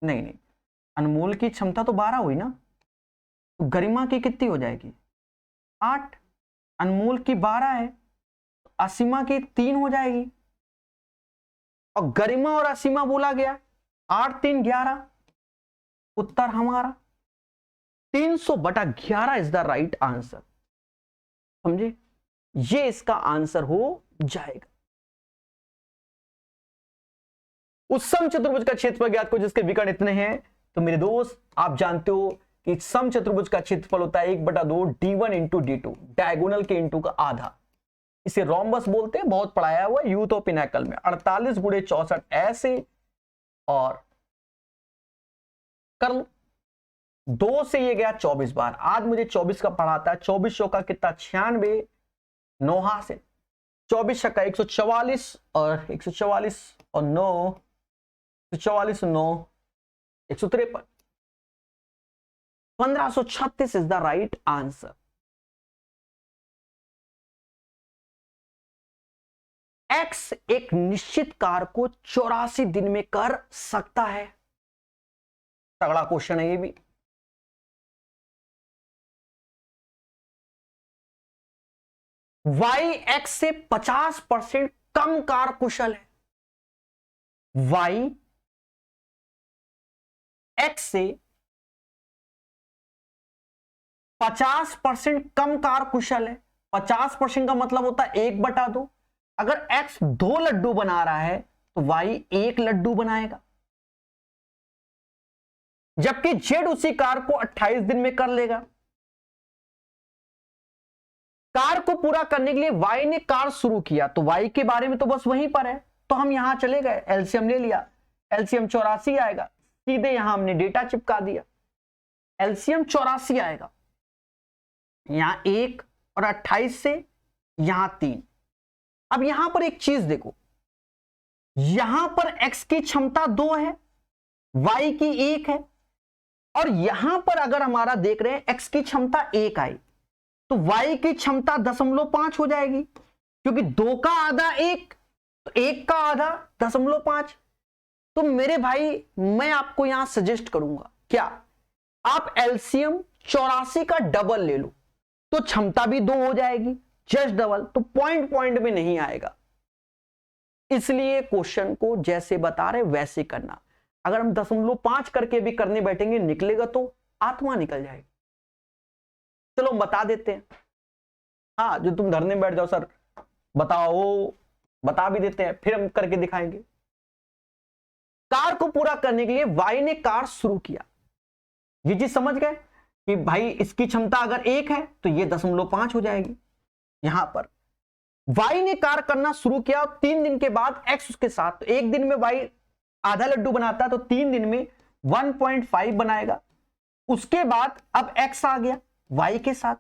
नहीं नहीं, अनमोल की क्षमता तो 12 हुई ना, तो गरिमा की कितनी हो जाएगी? 8। अनमोल की 12 है, तो असीमा की 3 हो जाएगी। और गरिमा और असीमा बोला गया 8 3 11, उत्तर हमारा 300/11 इज द राइट आंसर। समझे? ये इसका आंसर हो जाएगा। उस समचतुर्भुज का क्षेत्रफल ज्ञात करो जिसके विकर्ण इतने हैं। तो मेरे दोस्त, आप जानते हो कि समचतुर्भुज का क्षेत्रफल होता है 1/2 d1 इंटू d2, डायगोनल के इंटू का आधा। इसे रोम्बस बोलते हैं, बहुत पढ़ाया हुआ यूथ ऑफ पिनाकल में। 48 × 64 ऐसे, और कर लो, 2 से ये गया 24 बार। आज मुझे 24 का पढ़ाता है, 24 का कितना? 96, 9 से 24 का 144, और 144 और 9, 144 9 153, 1536 is the right answer. X एक निश्चित कार्य को 84 दिन में कर सकता है। तगड़ा क्वेश्चन है ये भी। वाई एक्स से 50% कम कार्य कुशल है। वाई एक्स से 50% कम कार्य कुशल है। 50% का मतलब होता है 1/2। अगर एक्स 2 लड्डू बना रहा है तो वाई 1 लड्डू बनाएगा, जबकि जेड उसी कार को 28 दिन में कर लेगा। कार को पूरा करने के लिए वाई ने कार शुरू किया, तो वाई के बारे में तो बस वहीं पर है, तो हम यहां चले गए, एलसीएम ले लिया, एलसीएम 84 आएगा। सीधे यहां हमने डेटा चिपका दिया, एलसीएम 84 आएगा। यहां 1 और 28 से यहां 3। अब यहां पर एक चीज देखो, यहां पर एक्स की क्षमता 2 है, वाई की 1 है, और यहां पर अगर हमारा देख रहे हैं एक्स की क्षमता 1 आई, तो वाई की क्षमता 0.5 हो जाएगी, क्योंकि 2 का आधा 1, तो 1 का आधा 0.5। तो मेरे भाई, मैं आपको यहां सजेस्ट करूंगा, क्या आप एलसीएम 84 का डबल ले लो, तो क्षमता भी 2 हो जाएगी, जस्ट डबल, तो पॉइंट में नहीं आएगा। इसलिए क्वेश्चन को जैसे बता रहे वैसे करना। अगर हम 0.5 करके भी करने बैठेंगे, निकलेगा तो आत्मा निकल जाएगी। चलो बता देते हैं। हाँ, जो तुम धरने में बैठ जाओ सर बताओ, वो बता भी देते हैं, फिर हम करके दिखाएंगे। कार को पूरा करने के लिए वाई ने कार शुरू किया। ये चीज समझ गए कि भाई इसकी क्षमता अगर 1 है तो ये 0.5 हो जाएगी। यहां पर वाई ने कार करना शुरू किया, 3 दिन के बाद एक्स उसके साथ, तो 1 दिन में वाई आधा लड्डू बनाता है तो 3 दिन में 1.5 बनाएगा। उसके बाद अब एक्स आ गया वाई के साथ,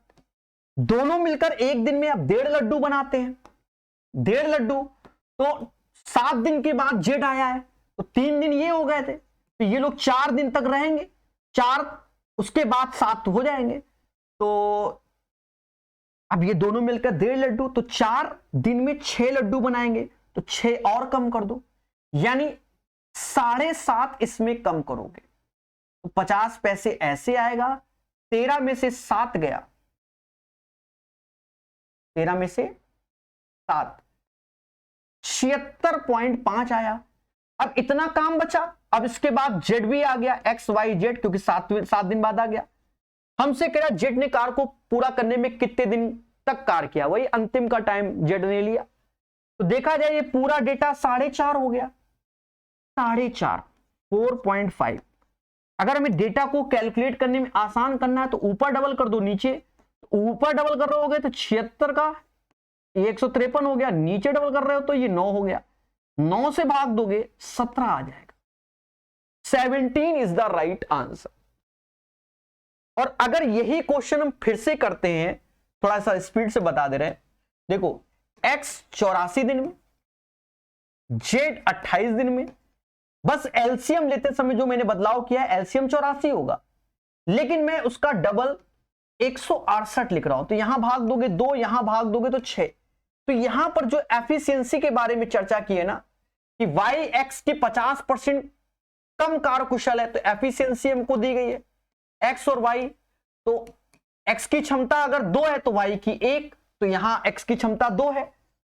दोनों मिलकर 1 दिन में अब 1.5 लड्डू बनाते हैं। 1.5 लड्डू तो 7 दिन के बाद जेड आया है, तो 3 दिन ये हो गए थे, तो ये लोग 4 दिन तक रहेंगे, 4 उसके बाद 7 हो जाएंगे। तो अब ये दोनों मिलकर 1.5 लड्डू, तो 4 दिन में 6 लड्डू बनाएंगे, तो 6 और कम कर दो, यानी 7.5 इसमें कम करोगे तो 50 पैसे ऐसे आएगा। 13 में से 7 गया, 13 में से 7, 76.5 आया। अब इतना काम बचा। अब इसके बाद जेड भी आ गया, एक्स वाई जेड, क्योंकि 7 दिन बाद आ गया। हमसे कह रहा जेड ने कार को पूरा करने में कितने दिन तक कार किया, वही अंतिम का टाइम जेड ने लिया। तो देखा जाए ये पूरा डेटा 4.5 हो गया, 4.5, 4.5। अगर हमें डेटा को कैलकुलेट करने में आसान करना है तो ऊपर डबल कर दो, नीचे ऊपर डबल कर रहे हो तो 76 का 153 हो गया, नीचे डबल कर रहे हो तो ये 9 हो गया, 9 से भाग दोगे 17 आ जाएगा। 17 इज द राइट आंसर। और अगर यही क्वेश्चन हम फिर से करते हैं, थोड़ा सा स्पीड से बता दे रहे हैं, देखो x 84 दिन में, z 28 दिन में, बस एलसीएम लेते समय जो मैंने बदलाव किया है, एलसीएम 84 होगा, लेकिन मैं उसका डबल 168 लिख रहा हूं, तो यहां भाग दोगे 2, यहां भाग दोगे तो 6। तो यहां पर जो एफिशिएंसी के बारे में चर्चा की है ना, कि y x के 50% कम कार्यकुशल है, तो एफिशिएंसी हमको दी गई है x और y। तो x की क्षमता अगर 2 है तो y की 1, तो यहां x की क्षमता 2 है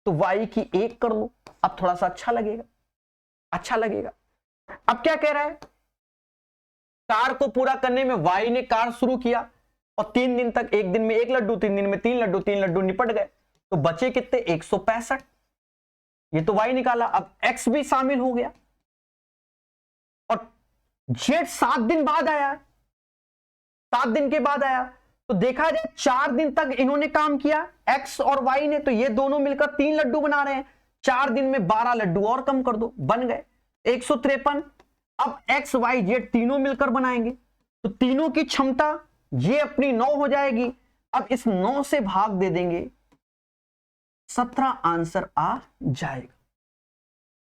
तो y की 1 कर लो। अब थोड़ा सा अच्छा लगेगा, अच्छा लगेगा। अब क्या कह रहा है, कार को पूरा करने में y ने कार शुरू किया और 3 दिन तक, 1 दिन में 1 लड्डू, 3 दिन में 3 लड्डू, 3 लड्डू निपट गए, तो बचे कितने, 165। ये तो y निकाला, अब x भी शामिल हो गया। और z 7 दिन बाद आया, 7 दिन के बाद आया, तो देखा जाए 4 दिन तक इन्होंने काम किया x और y ने, तो ये दोनों मिलकर 3 लड्डू बना रहे हैं। 4 दिन में 12 लड्डू और कम कर दो, बन गए 153। अब x y z तीनों मिलकर बनाएंगे, तो तीनों की क्षमता ये अपनी 9 हो जाएगी। अब इस 9 से भाग दे देंगे, 17 आंसर आ जाएगा।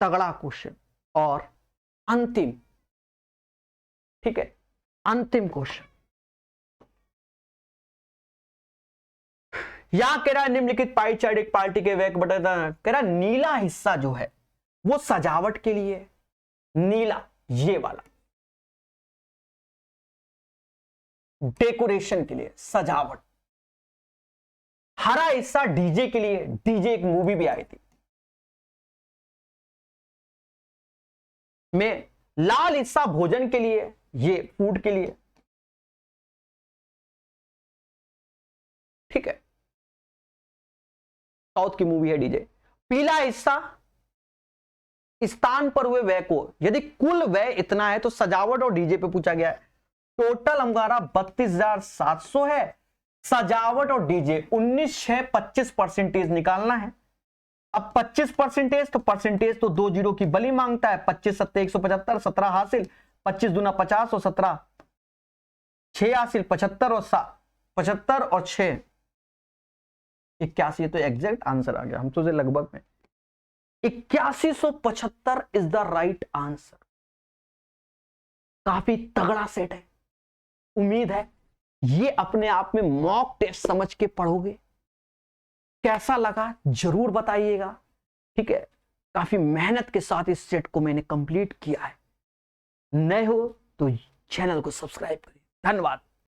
तगड़ा क्वेश्चन। और अंतिम, ठीक है, अंतिम क्वेश्चन यहां कह रहा है, निम्नलिखित पाई चार्ट एक पार्टी के वेक बटन, कह रहा नीला हिस्सा जो है वो सजावट के लिए है, नीला ये वाला डेकोरेशन के लिए, सजावट। हरा हिस्सा डीजे के लिए, डीजे एक मूवी भी आई थी में। लाल हिस्सा भोजन के लिए, ये फूड के लिए, ठीक है, साउथ की मूवी है डीजे। पीला हिस्सा स्थान पर हुए व्यय को, यदि कुल व्यय इतना है तो सजावट और डीजे पे पूछा गया है। टोटल हमारा 32,700 है, सजावट और डीजे 19,625% निकालना है। अब 25% तो परसेंटेज तो 2 जीरो की बली मांगता है। 25 सत्ते 175, 17 हासिल, 25 दूना 50 और 17 6 हासिल, 75 और 75 और 6 81। तो एग्जैक्ट आंसर आ गया, हम तो लगभग में 8175 इज द राइट आंसर। काफी तगड़ा सेट है, उम्मीद है ये अपने आप में मॉक टेस्ट समझ के पढ़ोगे। कैसा लगा जरूर बताइएगा, ठीक है। काफी मेहनत के साथ इस सेट को मैंने कंप्लीट किया है। नए हो तो चैनल को सब्सक्राइब करिए। धन्यवाद।